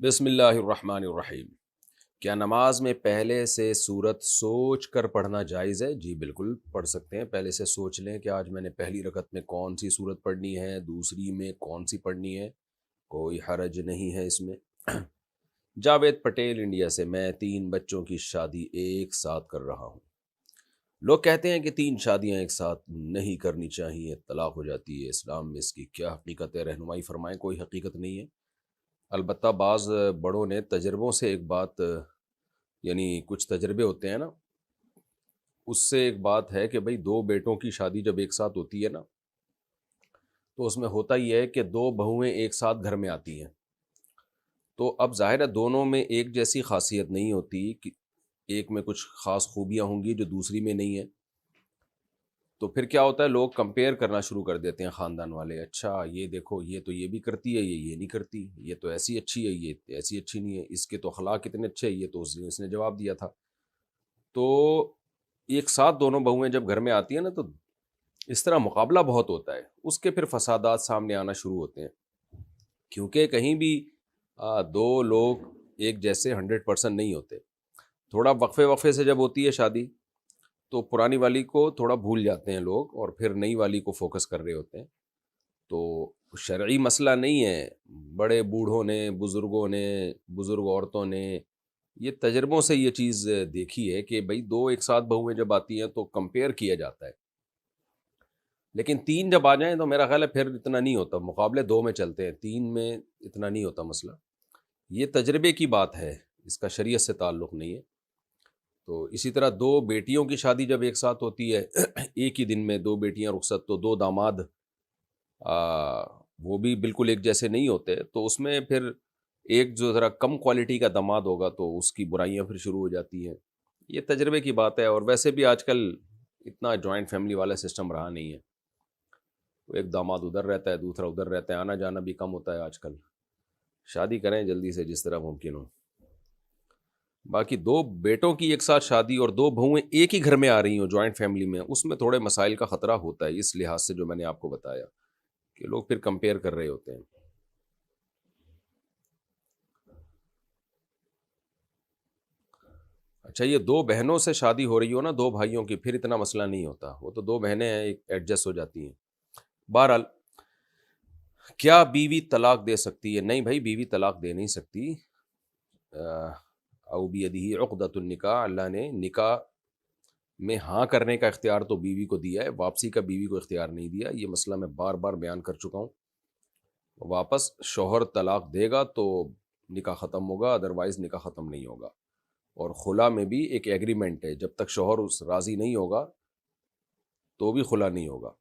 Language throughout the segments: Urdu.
بسم اللہ الرحمن الرحیم۔ کیا نماز میں پہلے سے سورت سوچ کر پڑھنا جائز ہے؟ جی بالکل پڑھ سکتے ہیں۔ پہلے سے سوچ لیں کہ آج میں نے پہلی رکعت میں کون سی سورت پڑھنی ہے، دوسری میں کون سی پڑھنی ہے، کوئی حرج نہیں ہے اس میں۔ جاوید پٹیل انڈیا سے، میں 3 بچوں کی شادی ایک ساتھ کر رہا ہوں۔ لوگ کہتے ہیں کہ 3 شادیاں ایک ساتھ نہیں کرنی چاہیے، طلاق ہو جاتی ہے، اسلام میں اس کی کیا حقیقت ہے؟ رہنمائی فرمائیں۔ کوئی حقیقت نہیں ہے، البتہ بعض بڑوں نے تجربوں سے ایک بات، یعنی کچھ تجربے ہوتے ہیں نا، اس سے ایک بات ہے کہ بھئی 2 بیٹوں کی شادی جب ایک ساتھ ہوتی ہے نا، تو اس میں ہوتا یہ ہے کہ 2 بہویں ایک ساتھ گھر میں آتی ہیں، تو اب ظاہر ہے دونوں میں ایک جیسی خاصیت نہیں ہوتی، کہ ایک میں کچھ خاص خوبیاں ہوں گی جو دوسری میں نہیں ہیں، تو پھر کیا ہوتا ہے، لوگ کمپیئر کرنا شروع کر دیتے ہیں خاندان والے، اچھا یہ دیکھو یہ تو یہ بھی کرتی ہے، یہ نہیں کرتی، یہ تو ایسی اچھی ہے، یہ ایسی اچھی نہیں ہے، اس کے تو اخلاق اتنے اچھے ہیں، یہ تو اس نے جواب دیا تھا۔ تو ایک ساتھ دونوں بہویں جب گھر میں آتی ہیں نا، تو اس طرح مقابلہ بہت ہوتا ہے، اس کے پھر فسادات سامنے آنا شروع ہوتے ہیں، کیونکہ کہیں بھی 2 لوگ ایک جیسے 100% نہیں ہوتے۔ تھوڑا وقفے سے جب ہوتی ہے شادی، تو پرانی والی کو تھوڑا بھول جاتے ہیں لوگ، اور پھر نئی والی کو فوکس کر رہے ہوتے ہیں۔ تو شرعی مسئلہ نہیں ہے، بڑے بوڑھوں نے، بزرگوں نے، بزرگ عورتوں نے یہ تجربوں سے یہ چیز دیکھی ہے کہ بھئی 2 ایک ساتھ بہویں جب آتی ہیں تو کمپیئر کیا جاتا ہے، لیکن 3 جب آ جائیں تو میرا خیال ہے پھر اتنا نہیں ہوتا، مقابلے 2 میں چلتے ہیں، 3 میں اتنا نہیں ہوتا مسئلہ۔ یہ تجربے کی بات ہے، اس کا شریعت سے تعلق نہیں ہے۔ تو اسی طرح 2 بیٹیوں کی شادی جب ایک ساتھ ہوتی ہے ایک ہی دن میں 2 بیٹیاں رخصت، تو 2 داماد وہ بھی بالکل ایک جیسے نہیں ہوتے، تو اس میں پھر ایک جو ذرا کم کوالٹی کا داماد ہوگا تو اس کی برائیاں پھر شروع ہو جاتی ہیں۔ یہ تجربے کی بات ہے، اور ویسے بھی آج کل اتنا جوائنٹ فیملی والا سسٹم رہا نہیں ہے، ایک داماد ادھر رہتا ہے، دوسرا ادھر رہتا ہے، آنا جانا بھی کم ہوتا ہے آج کل۔ شادی کریں جلدی سے جس طرح ممکن ہو۔ باقی 2 بیٹوں کی ایک ساتھ شادی اور 2 بہویں ایک ہی گھر میں آ رہی ہوں جوائنٹ فیملی میں، اس میں تھوڑے مسائل کا خطرہ ہوتا ہے، اس لحاظ سے جو میں نے آپ کو بتایا کہ لوگ پھر کمپیئر کر رہے ہوتے ہیں۔ اچھا، یہ 2 بہنوں سے شادی ہو رہی ہو نا، 2 بھائیوں کی، پھر اتنا مسئلہ نہیں ہوتا، وہ تو 2 بہنیں ہیں، ایک ایڈجسٹ ہو جاتی ہیں۔ بہرحال، کیا بیوی طلاق دے سکتی ہے؟ نہیں بھائی، بیوی طلاق دے نہیں سکتی۔ او بیدہ عقدۃ النکاح، اللہ نے نکاح میں ہاں کرنے کا اختیار تو بیوی کو دیا ہے، واپسی کا بیوی کو اختیار نہیں دیا۔ یہ مسئلہ میں بار بار بیان کر چکا ہوں۔ واپس شوہر طلاق دے گا تو نکاح ختم ہوگا، ادروائز نکاح ختم نہیں ہوگا۔ اور خلا میں بھی ایک ایگریمنٹ ہے، جب تک شوہر اس راضی نہیں ہوگا تو بھی خلا نہیں ہوگا،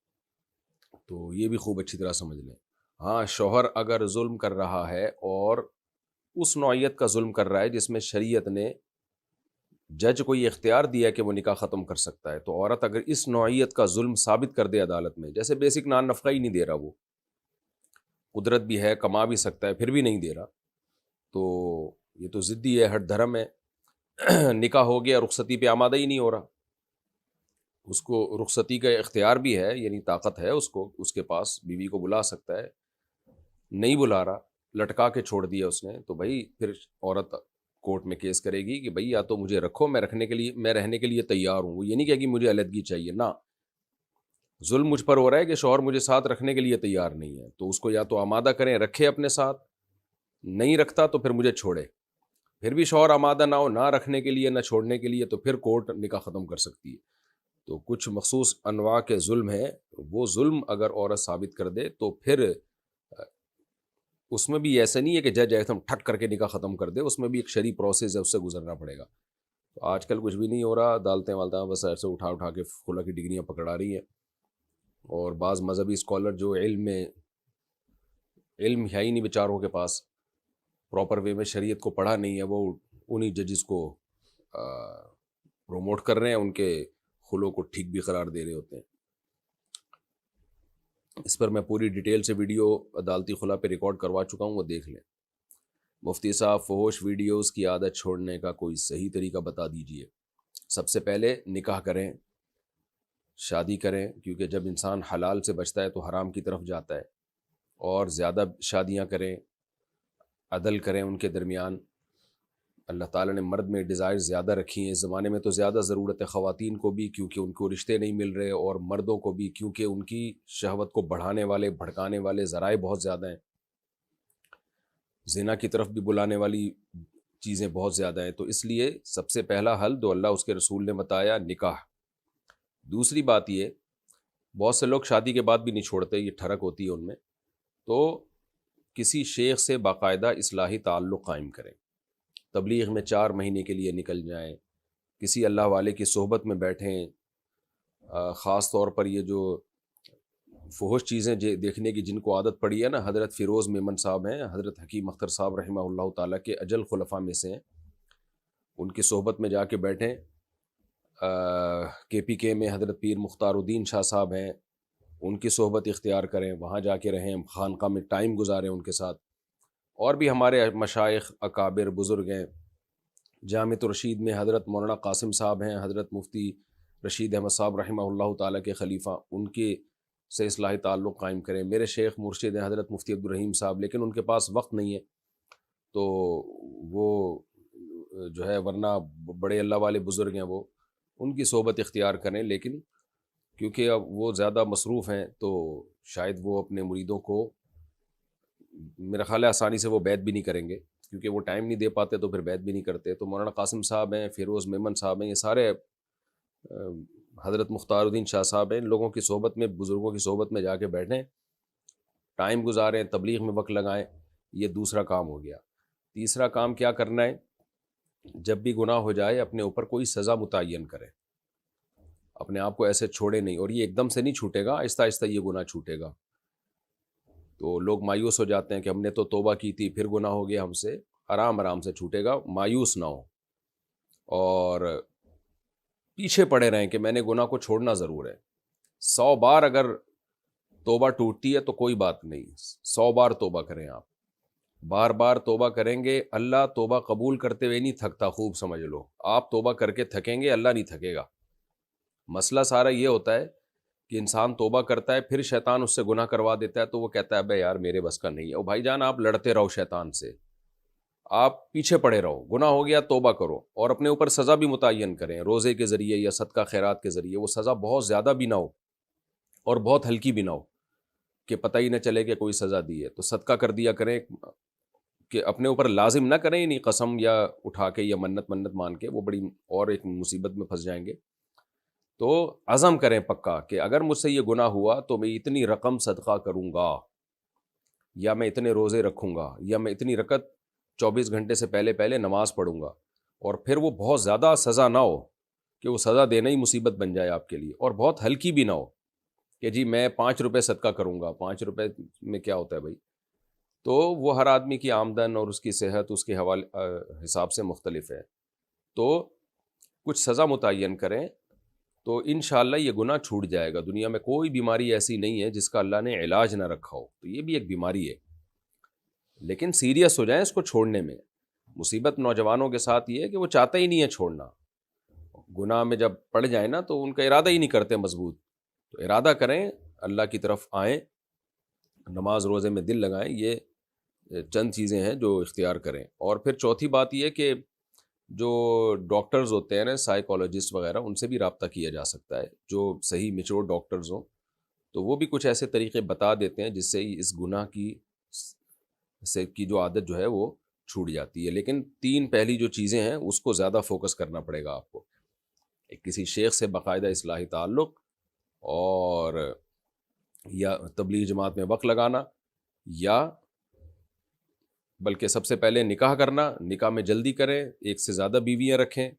تو یہ بھی خوب اچھی طرح سمجھ لیں۔ ہاں، شوہر اگر ظلم کر رہا ہے، اور اس نوعیت کا ظلم کر رہا ہے جس میں شریعت نے جج کو یہ اختیار دیا کہ وہ نکاح ختم کر سکتا ہے، تو عورت اگر اس نوعیت کا ظلم ثابت کر دے عدالت میں، جیسے بیسک نان نفقہ ہی نہیں دے رہا، وہ قدرت بھی ہے، کما بھی سکتا ہے، پھر بھی نہیں دے رہا، تو یہ تو ضدی ہے، ہٹ دھرم ہے۔ نکاح ہو گیا، رخصتی پہ آمادہ ہی نہیں ہو رہا، اس کو رخصتی کا اختیار بھی ہے، یعنی طاقت ہے اس کو، اس کے پاس بیوی کو بلا سکتا ہے، نہیں بلا رہا، لٹکا کے چھوڑ دیا اس نے، تو بھائی پھر عورت کورٹ میں کیس کرے گی کہ بھائی یا تو مجھے رکھو، میں رہنے کے لیے تیار ہوں۔ وہ یہ نہیں کہے گی مجھے علیحدگی چاہیے، نہ، ظلم مجھ پر ہو رہا ہے کہ شوہر مجھے ساتھ رکھنے کے لیے تیار نہیں ہے، تو اس کو یا تو آمادہ کریں، رکھے اپنے ساتھ، نہیں رکھتا تو پھر مجھے چھوڑے۔ پھر بھی شوہر آمادہ نہ ہو، نہ رکھنے کے لیے نہ چھوڑنے کے لیے، تو پھر کورٹ نکاح ختم کر سکتی ہے۔ تو کچھ مخصوص انواع کے ظلم ہیں، وہ ظلم اگر عورت ثابت کر دے تو پھر اس میں بھی ایسا نہیں ہے کہ جج ایک دم ٹھٹ کر کے نکاح ختم کر دے، اس میں بھی ایک شرعی پروسیس ہے، اس سے گزرنا پڑے گا۔ تو آج کل کچھ بھی نہیں ہو رہا، عدالتیں والتیں بس ایسے اٹھا کے خلا کی ڈگریاں پکڑا رہی ہیں، اور بعض مذہبی اسکالر جو علم ہے ہی نہیں بیچاروں کے پاس، پراپر وے میں شریعت کو پڑھا نہیں ہے، وہ انہی ججز کو پروموٹ کر رہے ہیں، ان کے خلوں کو ٹھیک بھی قرار دے رہے ہوتے ہیں۔ اس پر میں پوری ڈیٹیل سے ویڈیو عدالتی خلا پہ ریکارڈ کروا چکا ہوں، وہ دیکھ لیں۔ مفتی صاحب، فحش ویڈیوز کی عادت چھوڑنے کا کوئی صحیح طریقہ بتا دیجئے۔ سب سے پہلے نکاح کریں، شادی کریں، کیونکہ جب انسان حلال سے بچتا ہے تو حرام کی طرف جاتا ہے، اور زیادہ شادیاں کریں عدل کریں ان کے درمیان. اللہ تعالیٰ نے مرد میں ڈیزائر زیادہ رکھی ہیں. اس زمانے میں تو زیادہ ضرورت ہے خواتین کو بھی، کیونکہ ان کو رشتے نہیں مل رہے، اور مردوں کو بھی کیونکہ ان کی شہوت کو بڑھانے والے بھڑکانے والے ذرائع بہت زیادہ ہیں، زنا کی طرف بھی بلانے والی چیزیں بہت زیادہ ہیں. تو اس لیے سب سے پہلا حل جو اللہ اس کے رسول نے بتایا، نکاح. دوسری بات یہ، بہت سے لوگ شادی کے بعد بھی نہیں چھوڑتے، یہ ٹھڑک ہوتی ہے ان میں. تو کسی شیخ سے باقاعدہ اصلاحی تعلق قائم کریں، تبلیغ میں 4 مہینے کے لیے نکل جائیں، کسی اللہ والے کی صحبت میں بیٹھیں. خاص طور پر یہ جو فحش چیزیں دیکھنے کی جن کو عادت پڑی ہے نا، حضرت فیروز میمن صاحب ہیں، حضرت حکیم اختر صاحب رحمہ اللہ تعالیٰ کے اجل خلفاء میں سے ہیں، ان کی صحبت میں جا کے بیٹھیں. کے پی کے میں حضرت پیر مختار الدین شاہ صاحب ہیں، ان کی صحبت اختیار کریں، وہاں جا کے رہیں، خانقاہ میں ٹائم گزاریں ان کے ساتھ. اور بھی ہمارے مشائخ اکابر بزرگ ہیں. جامع الرشید میں حضرت مولانا قاسم صاحب ہیں، حضرت مفتی رشید احمد صاحب رحمہ اللہ تعالیٰ کے خلیفہ، ان کے سے اصلاحی تعلق قائم کریں. میرے شیخ مرشد ہیں حضرت مفتی عبدالرحیم صاحب، لیکن ان کے پاس وقت نہیں ہے، تو وہ جو ہے، ورنہ بڑے اللہ والے بزرگ ہیں، وہ ان کی صحبت اختیار کریں. لیکن کیونکہ اب وہ زیادہ مصروف ہیں تو شاید وہ اپنے مریدوں کو، میرا خیال ہے آسانی سے وہ بیعت بھی نہیں کریں گے، کیونکہ وہ ٹائم نہیں دے پاتے تو پھر بیعت بھی نہیں کرتے. تو مولانا قاسم صاحب ہیں، فیروز میمن صاحب ہیں، یہ سارے حضرت مختار الدین شاہ صاحب ہیں، ان لوگوں کی صحبت میں، بزرگوں کی صحبت میں جا کے بیٹھیں، ٹائم گزاریں، تبلیغ میں وقت لگائیں. یہ دوسرا کام ہو گیا. تیسرا کام کیا کرنا ہے؟ جب بھی گناہ ہو جائے اپنے اوپر کوئی سزا متعین کریں، اپنے آپ کو ایسے چھوڑے نہیں. اور یہ ایک دم سے نہیں چھوٹے گا، آہستہ آہستہ یہ گناہ چھوٹے گا. تو لوگ مایوس ہو جاتے ہیں کہ ہم نے تو توبہ کی تھی، پھر گناہ ہو گیا ہم سے. آرام آرام سے چھوٹے گا، مایوس نہ ہو، اور پیچھے پڑے رہیں کہ میں نے گناہ کو چھوڑنا ضرور ہے. 100 بار اگر توبہ ٹوٹتی ہے تو کوئی بات نہیں، 100 بار توبہ کریں آپ، بار بار توبہ کریں گے. اللہ توبہ قبول کرتے ہوئے نہیں تھکتا، خوب سمجھ لو. آپ توبہ کر کے تھکیں گے، اللہ نہیں تھکے گا. مسئلہ سارا یہ ہوتا ہے کہ انسان توبہ کرتا ہے، پھر شیطان اس سے گناہ کروا دیتا ہے، تو وہ کہتا ہے بے یار میرے بس کا نہیں ہے. اور بھائی جان، آپ لڑتے رہو شیطان سے، آپ پیچھے پڑے رہو. گناہ ہو گیا توبہ کرو، اور اپنے اوپر سزا بھی متعین کریں، روزے کے ذریعے یا صدقہ خیرات کے ذریعے. وہ سزا بہت زیادہ بھی نہ ہو اور بہت ہلکی بھی نہ ہو کہ پتہ ہی نہ چلے کہ کوئی سزا دی ہے. تو صدقہ کر دیا کریں، کہ اپنے اوپر لازم نہ کریں، نہیں قسم یا اٹھا کے یا منت مان کے، وہ بڑی اور ایک مصیبت میں پھنس جائیں گے. تو عزم کریں پکا کہ اگر مجھ سے یہ گناہ ہوا تو میں اتنی رقم صدقہ کروں گا، یا میں اتنے روزے رکھوں گا، یا میں اتنی رکعت 24 گھنٹے سے پہلے نماز پڑھوں گا. اور پھر وہ بہت زیادہ سزا نہ ہو کہ وہ سزا دینا ہی مصیبت بن جائے آپ کے لیے، اور بہت ہلکی بھی نہ ہو کہ جی میں 5 روپے صدقہ کروں گا. 5 روپے میں کیا ہوتا ہے بھائی؟ تو وہ ہر آدمی کی آمدن اور اس کی صحت اس کے حساب سے مختلف ہے. تو کچھ سزا متعین کریں تو انشاءاللہ یہ گناہ چھوٹ جائے گا. دنیا میں کوئی بیماری ایسی نہیں ہے جس کا اللہ نے علاج نہ رکھا ہو. تو یہ بھی ایک بیماری ہے، لیکن سیریس ہو جائیں اس کو چھوڑنے میں. مصیبت نوجوانوں کے ساتھ یہ ہے کہ وہ چاہتا ہی نہیں ہے چھوڑنا. گناہ میں جب پڑ جائیں نا تو ان کا ارادہ ہی نہیں کرتے مضبوط. تو ارادہ کریں، اللہ کی طرف آئیں، نماز روزے میں دل لگائیں. یہ چند چیزیں ہیں جو اختیار کریں. اور پھر چوتھی بات یہ کہ جو ڈاکٹرز ہوتے ہیں نا، سائیکالوجسٹ وغیرہ، ان سے بھی رابطہ کیا جا سکتا ہے، جو صحیح میچور ڈاکٹرز ہوں. تو وہ بھی کچھ ایسے طریقے بتا دیتے ہیں جس سے اس گناہ کی جو عادت جو ہے وہ چھوٹ جاتی ہے. لیکن 3 پہلی جو چیزیں ہیں اس کو زیادہ فوکس کرنا پڑے گا آپ کو. کسی شیخ سے باقاعدہ اصلاحی تعلق، اور یا تبلیغ جماعت میں وقت لگانا، یا بلکہ سب سے پہلے نکاح کرنا. نکاح میں جلدی کریں، 1 سے زیادہ بیویاں رکھیں،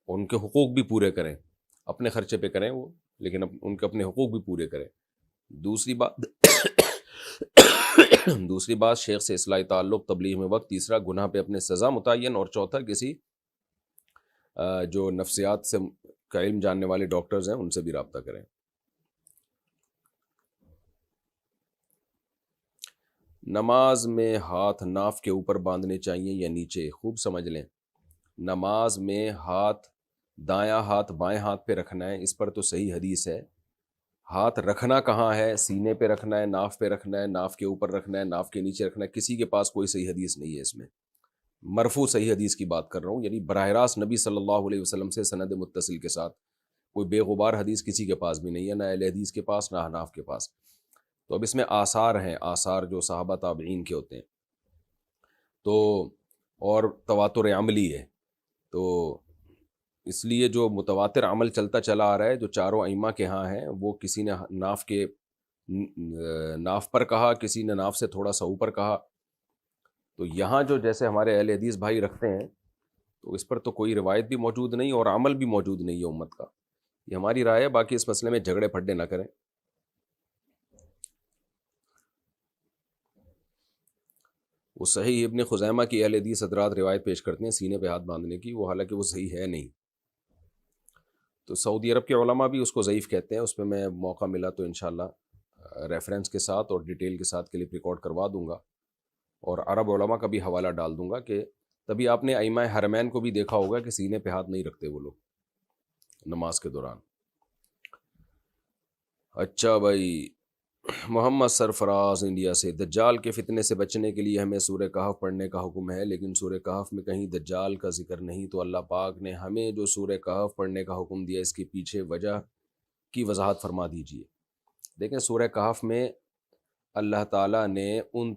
ان کے حقوق بھی پورے کریں. اپنے خرچے پہ کریں وہ، لیکن ان کے اپنے حقوق بھی پورے کریں. دوسری بات شیخ سے اصلاحی تعلق، تبلیغ میں وقت. تیسرا گناہ پہ اپنے سزا متعین. اور چوتھا کسی جو نفسیات سے کا علم جاننے والے ڈاکٹرز ہیں ان سے بھی رابطہ کریں. نماز میں ہاتھ ناف کے اوپر باندھنے چاہیے یا نیچے؟ خوب سمجھ لیں، نماز میں ہاتھ دایاں ہاتھ بائیں ہاتھ پہ رکھنا ہے، اس پر تو صحیح حدیث ہے. ہاتھ رکھنا کہاں ہے، سینے پہ رکھنا ہے، ناف پہ رکھنا ہے، ناف کے اوپر رکھنا ہے، ناف کے نیچے رکھنا ہے، کسی کے پاس کوئی صحیح حدیث نہیں ہے اس میں. مرفوع صحیح حدیث کی بات کر رہا ہوں، یعنی براہ راست نبی صلی اللہ علیہ وسلم سے سند متصل کے ساتھ. کوئی بے غبار حدیث کسی کے پاس بھی نہیں ہے، نہ اہل حدیث کے پاس نہ احناف کے پاس. تو اب اس میں آثار ہیں، آثار جو صحابہ تابعین کے ہوتے ہیں تو، اور تواتر عملی ہے. تو اس لیے جو متواتر عمل چلتا چلا آ رہا ہے جو چاروں ائمہ کے ہاں ہیں، وہ کسی نے ناف پر کہا، کسی نے ناف سے تھوڑا سا اوپر کہا. تو یہاں جو جیسے ہمارے اہل حدیث بھائی رکھتے ہیں، تو اس پر تو کوئی روایت بھی موجود نہیں اور عمل بھی موجود نہیں ہے امت کا. یہ ہماری رائے ہے، باقی اس مسئلے میں جھگڑے پھڈے نہ کریں. وہ صحیح ابن خزیمہ کی اہل حدیث حضرات روایت پیش کرتے ہیں سینے پہ ہاتھ باندھنے کی، وہ حالانکہ وہ صحیح ہے نہیں. تو سعودی عرب کے علماء بھی اس کو ضعیف کہتے ہیں. اس پہ میں موقع ملا تو انشاءاللہ ریفرنس کے ساتھ اور ڈیٹیل کے ساتھ کلپ ریکارڈ کروا دوں گا، اور عرب علماء کا بھی حوالہ ڈال دوں گا. کہ تبھی آپ نے ائمہ حرمین کو بھی دیکھا ہوگا کہ سینے پہ ہاتھ نہیں رکھتے وہ لوگ نماز کے دوران. اچھا بھائی، محمد سرفراز انڈیا سے، دجال کے فتنے سے بچنے کے لیے ہمیں سورہ کہف پڑھنے کا حکم ہے، لیکن سورہ کہف میں کہیں دجال کا ذکر نہیں، تو اللہ پاک نے ہمیں جو سورہ کہف پڑھنے کا حکم دیا اس کے پیچھے وجہ کی وضاحت فرما دیجیے. دیکھیں سورہ کہف میں اللہ تعالیٰ نے ان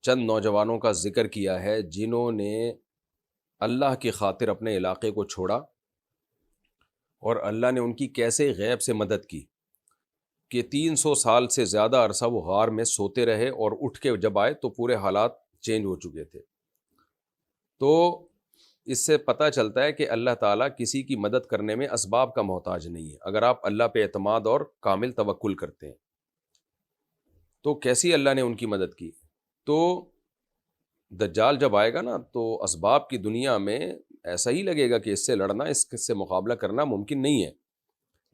چند نوجوانوں کا ذکر کیا ہے جنہوں نے اللہ کی خاطر اپنے علاقے کو چھوڑا، اور اللہ نے ان کی کیسے غیب سے مدد کی کہ 300 سال سے زیادہ عرصہ وہ غار میں سوتے رہے، اور اٹھ کے جب آئے تو پورے حالات چینج ہو چکے تھے. تو اس سے پتہ چلتا ہے کہ اللہ تعالیٰ کسی کی مدد کرنے میں اسباب کا محتاج نہیں ہے. اگر آپ اللہ پہ اعتماد اور کامل توکل کرتے ہیں تو کیسی اللہ نے ان کی مدد کی. تو دجال جب آئے گا نا تو اسباب کی دنیا میں ایسا ہی لگے گا کہ اس سے لڑنا، اس سے مقابلہ کرنا ممکن نہیں ہے.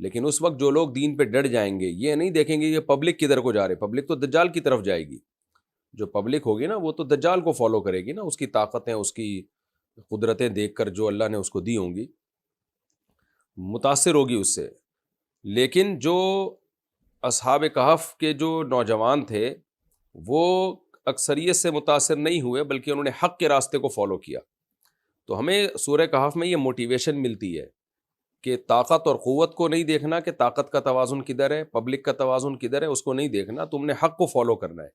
لیکن اس وقت جو لوگ دین پہ ڈٹ جائیں گے، یہ نہیں دیکھیں گے یہ پبلک کدھر کو جا رہے، پبلک تو دجال کی طرف جائے گی. جو پبلک ہوگی نا وہ تو دجال کو فالو کرے گی نا، اس کی طاقتیں، اس کی قدرتیں دیکھ کر جو اللہ نے اس کو دی ہوں گی، متاثر ہوگی اس سے. لیکن جو اصحاب کہف کے جو نوجوان تھے وہ اکثریت سے متاثر نہیں ہوئے، بلکہ انہوں نے حق کے راستے کو فالو کیا. تو ہمیں سورہ کہف میں یہ موٹیویشن ملتی ہے کہ طاقت اور قوت کو نہیں دیکھنا کہ طاقت کا توازن کدھر ہے، پبلک کا توازن کدھر ہے، اس کو نہیں دیکھنا، تم نے حق کو فالو کرنا ہے.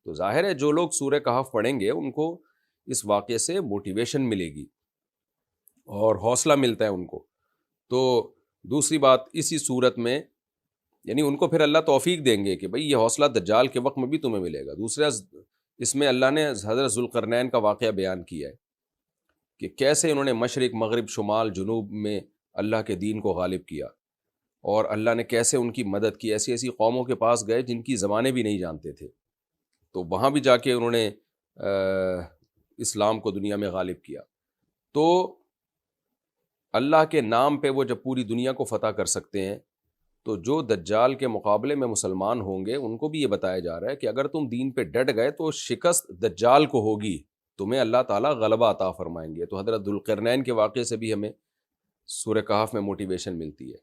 تو ظاہر ہے جو لوگ سورہ کہف پڑھیں گے ان کو اس واقعے سے موٹیویشن ملے گی اور حوصلہ ملتا ہے ان کو. تو دوسری بات، اسی صورت میں یعنی ان کو پھر اللہ توفیق دیں گے کہ بھئی یہ حوصلہ دجال کے وقت میں بھی تمہیں ملے گا. دوسرا اس میں اللہ نے حضرت ذوالقرنین کا واقعہ بیان کیا ہے کہ کیسے انہوں نے مشرق، مغرب، شمال، جنوب میں اللہ کے دین کو غالب کیا، اور اللہ نے کیسے ان کی مدد کی. ایسی ایسی قوموں کے پاس گئے جن کی زبانیں بھی نہیں جانتے تھے، تو وہاں بھی جا کے انہوں نے اسلام کو دنیا میں غالب کیا. تو اللہ کے نام پہ وہ جب پوری دنیا کو فتح کر سکتے ہیں، تو جو دجال کے مقابلے میں مسلمان ہوں گے ان کو بھی یہ بتایا جا رہا ہے کہ اگر تم دین پہ ڈٹ گئے تو شکست دجال کو ہوگی، تمہیں اللہ تعالیٰ غلبہ عطا فرمائیں گے. تو حضرت ذوالقرنین کے واقعے سے بھی ہمیں سورہ کہف میں موٹیویشن ملتی ہے.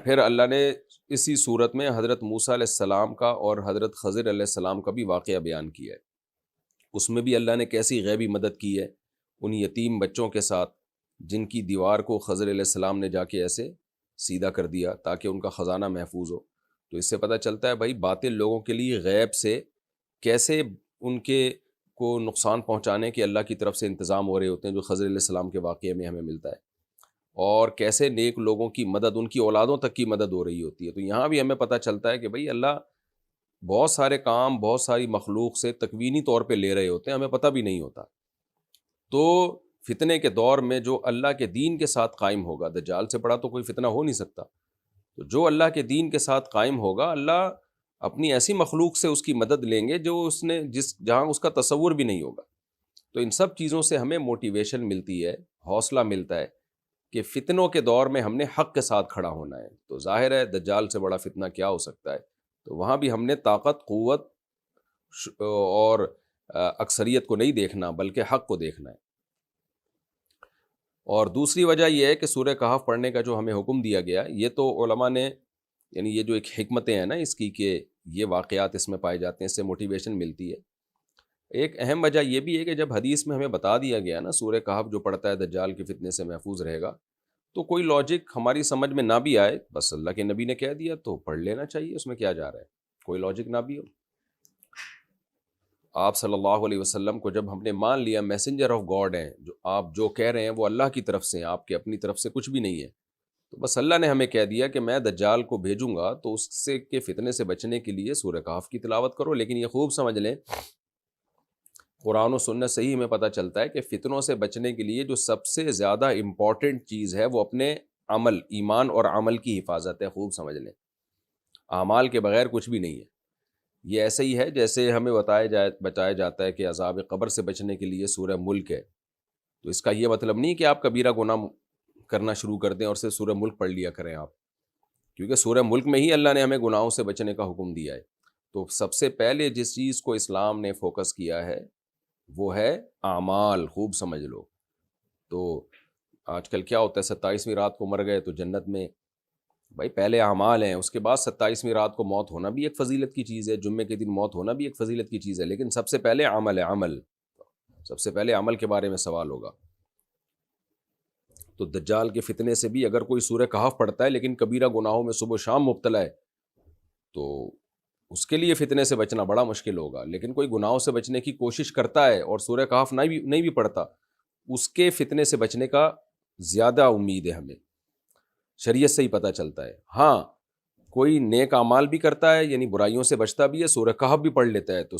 پھر اللہ نے اسی صورت میں حضرت موسیٰ علیہ السلام کا اور حضرت خضر علیہ السلام کا بھی واقعہ بیان کیا ہے. اس میں بھی اللہ نے کیسی غیبی مدد کی ہے ان یتیم بچوں کے ساتھ جن کی دیوار کو خضر علیہ السلام نے جا کے ایسے سیدھا کر دیا تاکہ ان کا خزانہ محفوظ ہو. تو اس سے پتہ چلتا ہے بھائی باطل لوگوں کے لیے غیب سے کیسے ان کے کو نقصان پہنچانے کے اللہ کی طرف سے انتظام ہو رہے ہوتے ہیں، جو خضر علیہ السلام کے واقعے میں ہمیں ملتا ہے، اور کیسے نیک لوگوں کی مدد، ان کی اولادوں تک کی مدد ہو رہی ہوتی ہے. تو یہاں بھی ہمیں پتہ چلتا ہے کہ بھئی اللہ بہت سارے کام بہت ساری مخلوق سے تکوینی طور پہ لے رہے ہوتے ہیں، ہمیں پتہ بھی نہیں ہوتا. تو فتنے کے دور میں جو اللہ کے دین کے ساتھ قائم ہوگا، دجال سے بڑا تو کوئی فتنہ ہو نہیں سکتا، تو جو اللہ کے دین کے ساتھ قائم ہوگا اللہ اپنی ایسی مخلوق سے اس کی مدد لیں گے جو اس نے جہاں اس کا تصور بھی نہیں ہوگا. تو ان سب چیزوں سے ہمیں موٹیویشن ملتی ہے، حوصلہ ملتا ہے کہ فتنوں کے دور میں ہم نے حق کے ساتھ کھڑا ہونا ہے. تو ظاہر ہے دجال سے بڑا فتنہ کیا ہو سکتا ہے. تو وہاں بھی ہم نے طاقت، قوت اور اکثریت کو نہیں دیکھنا بلکہ حق کو دیکھنا ہے. اور دوسری وجہ یہ ہے کہ سورہ کہف پڑھنے کا جو ہمیں حکم دیا گیا، یہ تو علماء نے، یعنی یہ جو ایک حکمتیں ہیں نا اس کی کہ یہ واقعات اس میں پائے جاتے ہیں، اس سے موٹیویشن ملتی ہے۔ ایک اہم وجہ یہ بھی ہے کہ جب حدیث میں ہمیں بتا دیا گیا نا سورہ کہف جو پڑھتا ہے دجال کے فتنے سے محفوظ رہے گا، تو کوئی لاجک ہماری سمجھ میں نہ بھی آئے، بس اللہ کے نبی نے کہہ دیا تو پڑھ لینا چاہیے، اس میں کیا جا رہا ہے، کوئی لاجک نہ بھی ہو۔ آپ صلی اللہ علیہ وسلم کو جب ہم نے مان لیا میسنجر آف گاڈ ہیں، جو آپ جو کہہ رہے ہیں وہ اللہ کی طرف سے ہیں، آپ کے اپنی طرف سے کچھ بھی نہیں ہے، تو بس اللہ نے ہمیں کہہ دیا کہ میں دجال کو بھیجوں گا تو اس سے کے فتنے سے بچنے کے لیے سورہ کہف کی تلاوت کرو۔ لیکن یہ خوب سمجھ لیں، قرآن و سنت سے ہی ہمیں پتہ چلتا ہے کہ فتنوں سے بچنے کے لیے جو سب سے زیادہ امپورٹنٹ چیز ہے وہ اپنے عمل، ایمان اور عمل کی حفاظت ہے۔ خوب سمجھ لیں، اعمال کے بغیر کچھ بھی نہیں ہے۔ یہ ایسے ہی ہے جیسے ہمیں بتایا جاتا ہے کہ عذاب قبر سے بچنے کے لیے سورہ ملک ہے، تو اس کا یہ مطلب نہیں کہ آپ کبیرہ گناہ کرنا شروع کر دیں اور صرف سورہ ملک پڑھ لیا کریں آپ، کیونکہ سورہ ملک میں ہی اللہ نے ہمیں گناہوں سے بچنے کا حکم دیا ہے۔ تو سب سے پہلے جس چیز کو اسلام نے فوکس کیا ہے وہ ہے اعمال۔ خوب سمجھ لو، تو آج کل کیا ہوتا ہے، 27ویں رات کو مر گئے تو جنت میں، بھائی پہلے اعمال ہیں، اس کے بعد 27ویں رات کو موت ہونا بھی ایک فضیلت کی چیز ہے، جمعے کے دن موت ہونا بھی ایک فضیلت کی چیز ہے، لیکن سب سے پہلے عمل ہے، عمل، سب سے پہلے عمل کے بارے میں سوال ہوگا۔ تو دجال کے فتنے سے بھی اگر کوئی سورہ کہف پڑھتا ہے لیکن کبیرہ گناہوں میں صبح و شام مبتلا ہے تو اس کے لیے فتنے سے بچنا بڑا مشکل ہوگا، لیکن کوئی گناہوں سے بچنے کی کوشش کرتا ہے اور سورہ کہف نہیں بھی پڑھتا، اس کے فتنے سے بچنے کا زیادہ امید ہے ہمیں، شریعت سے ہی پتہ چلتا ہے۔ ہاں، کوئی نیک اعمال بھی کرتا ہے، یعنی برائیوں سے بچتا بھی ہے، سورہ کہف بھی پڑھ لیتا ہے، تو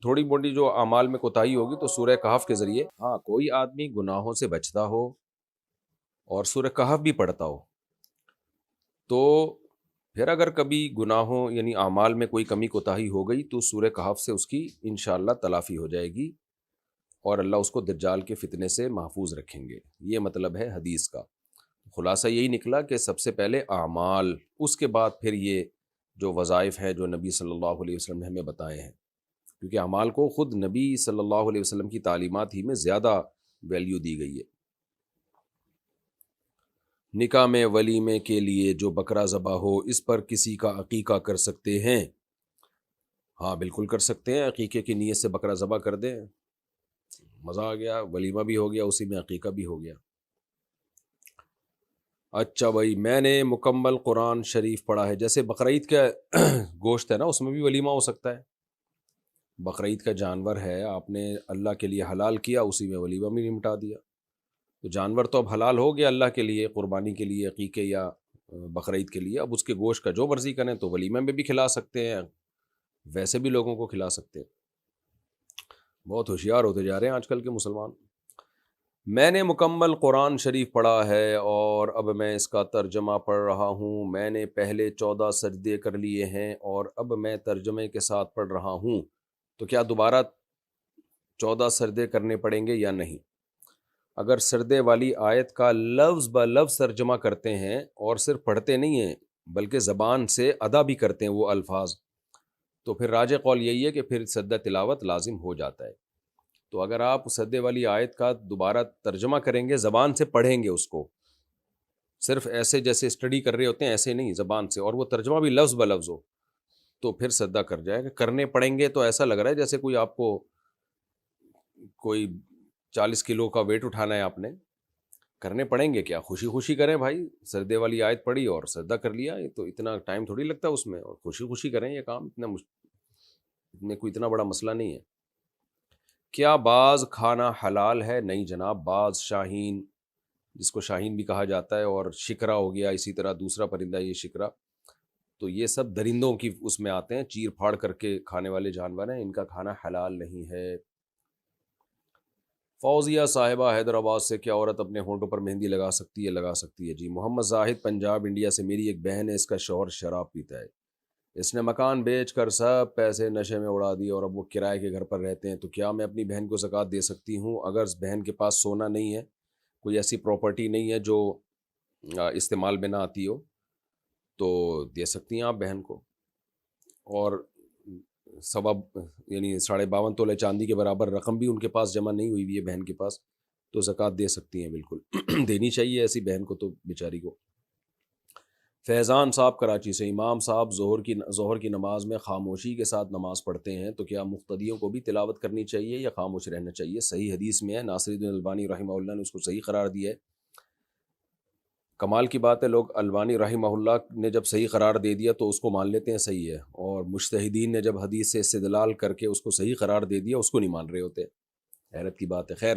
تھوڑی موٹی جو اعمال میں کوتاہی ہوگی تو سورہ کہف کے ذریعے، ہاں کوئی آدمی گناہوں سے بچتا ہو اور سورہ کہف بھی پڑھتا ہو تو پھر اگر کبھی گناہوں یعنی اعمال میں کوئی کمی کوتاہی ہو گئی تو سورہ کہف سے اس کی انشاءاللہ تلافی ہو جائے گی اور اللہ اس کو دجال کے فتنے سے محفوظ رکھیں گے۔ یہ مطلب ہے حدیث کا۔ خلاصہ یہی نکلا کہ سب سے پہلے اعمال، اس کے بعد پھر یہ جو وظائف ہیں جو نبی صلی اللہ علیہ وسلم نے ہمیں بتائے ہیں، کیونکہ اعمال کو خود نبی صلی اللہ علیہ وسلم کی تعلیمات ہی میں زیادہ ویلیو دی گئی ہے۔ نکاح میں ولیمے کے لیے جو بکرا ذبح ہو اس پر کسی کا عقیقہ کر سکتے ہیں؟ ہاں بالکل کر سکتے ہیں، عقیقے کی نیت سے بکرا ذبح کر دیں، مزہ آ گیا، ولیمہ بھی ہو گیا، اسی میں عقیقہ بھی ہو گیا۔ اچھا بھائی، میں نے مکمل قرآن شریف پڑھا ہے، جیسے بقرعید کا گوشت ہے نا اس میں بھی ولیمہ ہو سکتا ہے، بقرعید کا جانور ہے آپ نے اللہ کے لیے حلال کیا، اسی میں ولیمہ بھی نمٹا دیا، تو جانور تو اب حلال ہو گیا اللہ کے لیے، قربانی کے لیے، عقیقے یا بقرعید کے لیے، اب اس کے گوشت کا جو مرضی کریں تو ولیمہ میں بھی کھلا سکتے ہیں، ویسے بھی لوگوں کو کھلا سکتے ہیں۔ بہت ہوشیار ہوتے جا رہے ہیں آج کل کے مسلمان۔ میں نے مکمل قرآن شریف پڑھا ہے اور اب میں اس کا ترجمہ پڑھ رہا ہوں، میں نے پہلے 14 سجدے کر لیے ہیں اور اب میں ترجمے کے ساتھ پڑھ رہا ہوں، تو کیا دوبارہ 14 سجدے کرنے پڑیں گے یا نہیں؟ اگر سجدے والی آیت کا لفظ بہ لفظ ترجمہ کرتے ہیں اور صرف پڑھتے نہیں ہیں بلکہ زبان سے ادا بھی کرتے ہیں وہ الفاظ، تو پھر راجح قول یہی ہے کہ پھر سجدہ تلاوت لازم ہو جاتا ہے۔ تو اگر آپ سجدے والی آیت کا دوبارہ ترجمہ کریں گے، زبان سے پڑھیں گے اس کو، صرف ایسے جیسے اسٹڈی کر رہے ہوتے ہیں ایسے نہیں، زبان سے، اور وہ ترجمہ بھی لفظ بہ لفظ ہو، تو پھر سجدہ کر جائے گا۔ کرنے پڑیں گے تو ایسا لگ رہا ہے جیسے کوئی آپ کو کوئی 40 کلو کا ویٹ اٹھانا ہے، آپ نے کرنے پڑیں گے کیا؟ خوشی خوشی کریں بھائی، سجدے والی آیت پڑھی اور سجدہ کر لیا، یہ تو اتنا ٹائم تھوڑی لگتا ہے اس میں، اور خوشی خوشی کریں یہ کام، میں کوئی اتنا بڑا مسئلہ نہیں ہے۔ کیا باز کھانا حلال ہے؟ نہیں جناب، باز، شاہین، جس کو شاہین بھی کہا جاتا ہے، اور شکرا ہو گیا، اسی طرح دوسرا پرندہ یہ شکرا، تو یہ سب درندوں کی اس میں آتے ہیں، چیر پھاڑ کر کے کھانے والے جانور ہیں، ان کا کھانا حلال نہیں ہے۔ فوزیہ صاحبہ حیدرآباد سے، کیا عورت اپنے ہونٹوں پر مہندی لگا سکتی ہے؟ لگا سکتی ہے جی۔ محمد زاہد پنجاب انڈیا سے، میری ایک بہن ہے، اس کا شوہر شراب پیتا ہے، اس نے مکان بیچ کر سب پیسے نشے میں اڑا دیے اور اب وہ کرائے کے گھر پر رہتے ہیں، تو کیا میں اپنی بہن کو زکوٰۃ دے سکتی ہوں؟ اگر بہن کے پاس سونا نہیں ہے، کوئی ایسی پراپرٹی نہیں ہے جو استعمال میں نہ آتی ہو، تو دے سکتی ہیں آپ بہن کو، اور یعنی 52.5 تولے چاندی کے برابر رقم بھی ان کے پاس جمع نہیں ہوئی ہوئی ہے بہن کے پاس، تو زکوٰۃ دے سکتی ہیں، بالکل دینی چاہیے ایسی بہن کو تو بیچاری کو۔ فیضان صاحب کراچی سے، امام صاحب ظہر کی نماز میں خاموشی کے ساتھ نماز پڑھتے ہیں تو کیا مقتدیوں کو بھی تلاوت کرنی چاہیے یا خاموش رہنا چاہیے؟ صحیح حدیث میں ہے، ناصر الدین البانی رحمہ اللہ نے اس کو صحیح قرار دیا ہے۔ کمال کی بات ہے، لوگ البانی رحمہ اللہ نے جب صحیح قرار دے دیا تو اس کو مان لیتے ہیں صحیح ہے، اور مجتہدین نے جب حدیث سے استدلال کر کے اس کو صحیح قرار دے دیا اس کو نہیں مان رہے ہوتے۔ حیرت کی بات ہے۔ خیر،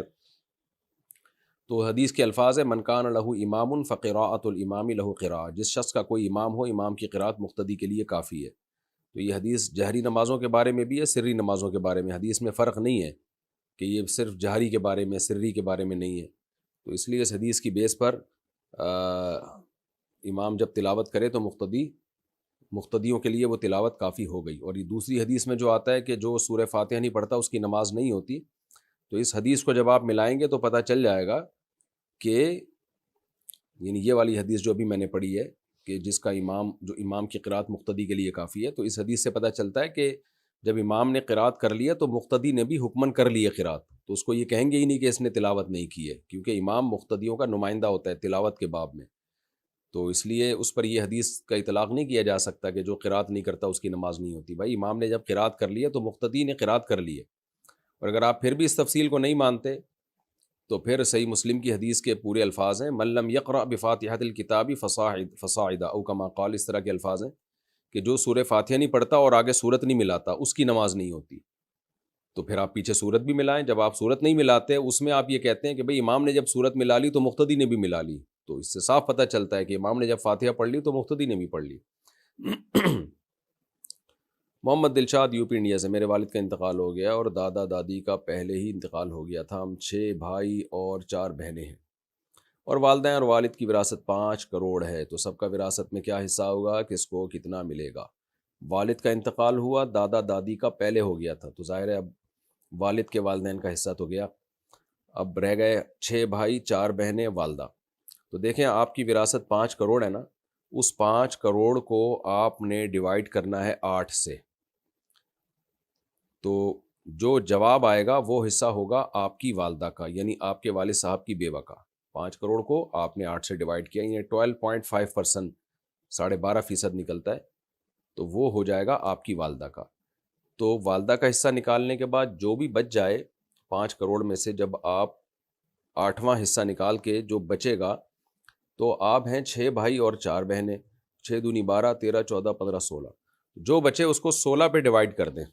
تو حدیث کے الفاظ ہے من کان لہ امام فقراءۃ الامام لہ قراءۃ، جس شخص کا کوئی امام ہو، امام کی قراءت مقتدی کے لیے کافی ہے۔ تو یہ حدیث جہری نمازوں کے بارے میں بھی ہے، سری نمازوں کے بارے میں۔ حدیث میں فرق نہیں ہے کہ یہ صرف جہری کے بارے میں، سری کے بارے میں نہیں ہے۔ تو اس لیے اس حدیث کی بیس پر امام جب تلاوت کرے تو مقتدیوں کے لیے وہ تلاوت کافی ہو گئی۔ اور یہ دوسری حدیث میں جو آتا ہے کہ جو سورہ فاتحہ نہیں پڑھتا اس کی نماز نہیں ہوتی، تو اس حدیث کو جب آپ ملائیں گے تو پتہ چل جائے گا کہ یعنی یہ والی حدیث جو ابھی میں نے پڑھی ہے کہ جس کا امام کی قرات مقتدی کے لیے کافی ہے، تو اس حدیث سے پتہ چلتا ہے کہ جب امام نے قرات کر لیا تو مقتدی نے بھی حکمن کر لی ہے قرات، تو اس کو یہ کہیں گے ہی نہیں کہ اس نے تلاوت نہیں کی ہے، کیونکہ امام مقتدیوں کا نمائندہ ہوتا ہے تلاوت کے باب میں۔ تو اس لیے اس پر یہ حدیث کا اطلاق نہیں کیا جا سکتا کہ جو قرات نہیں کرتا اس کی نماز نہیں ہوتی۔ بھائی امام نے جب قرات کر لی ہے تو مقتدی نے قرات کر لی ہے۔ اور اگر آپ پھر بھی اس تفصیل کو نہیں مانتے تو پھر صحیح مسلم کی حدیث کے پورے الفاظ ہیں من لم یقرأ بفاتحۃ الکتاب فصاعدا، او کما قال، اس طرح کے الفاظ ہیں کہ جو سورہ فاتحہ نہیں پڑھتا اور آگے سورت نہیں ملاتا اس کی نماز نہیں ہوتی۔ تو پھر آپ پیچھے سورت بھی ملائیں۔ جب آپ سورت نہیں ملاتے اس میں آپ یہ کہتے ہیں کہ بھئی امام نے جب سورت ملا لی تو مقتدی نے بھی ملا لی، تو اس سے صاف پتہ چلتا ہے کہ امام نے جب فاتحہ پڑھ لی تو مقتدی نے بھی پڑھ لی۔ محمد دلشاد یو پی انڈیا سے، میرے والد کا انتقال ہو گیا اور دادا دادی کا پہلے ہی انتقال ہو گیا تھا۔ ہم 6 بھائی اور 4 بہنیں ہیں، اور والدین اور والد کی وراثت 5 کروڑ ہے، تو سب کا وراثت میں کیا حصہ ہوگا، کس کو کتنا ملے گا؟ والد کا انتقال ہوا، دادا دادی کا پہلے ہو گیا تھا، تو ظاہر ہے اب والد کے والدین کا حصہ تو گیا، اب رہ گئے 6 بھائی 4 بہنیں والدہ۔ تو دیکھیں آپ کی وراثت 5 کروڑ ہے نا، اس 5 کروڑ کو آپ نے ڈیوائڈ کرنا ہے 8 سے، تو جو جواب آئے گا وہ حصہ ہوگا آپ کی والدہ کا، یعنی آپ کے والد صاحب کی بیوہ کا۔ 5 کروڑ کو آپ نے 8 سے ڈیوائڈ کیا، یعنی 12.5%، 12.5% نکلتا ہے، تو وہ ہو جائے گا آپ کی والدہ کا۔ تو والدہ کا حصہ نکالنے کے بعد جو بھی بچ جائے 5 کروڑ میں سے، جب آپ 8واں حصہ نکال کے جو بچے گا، تو آپ ہیں 6 بھائی اور 4 بہنیں، 6 دونی 12، 13، 14، 15، 16، جو بچے اس کو 16 پہ ڈیوائڈ کر دیں،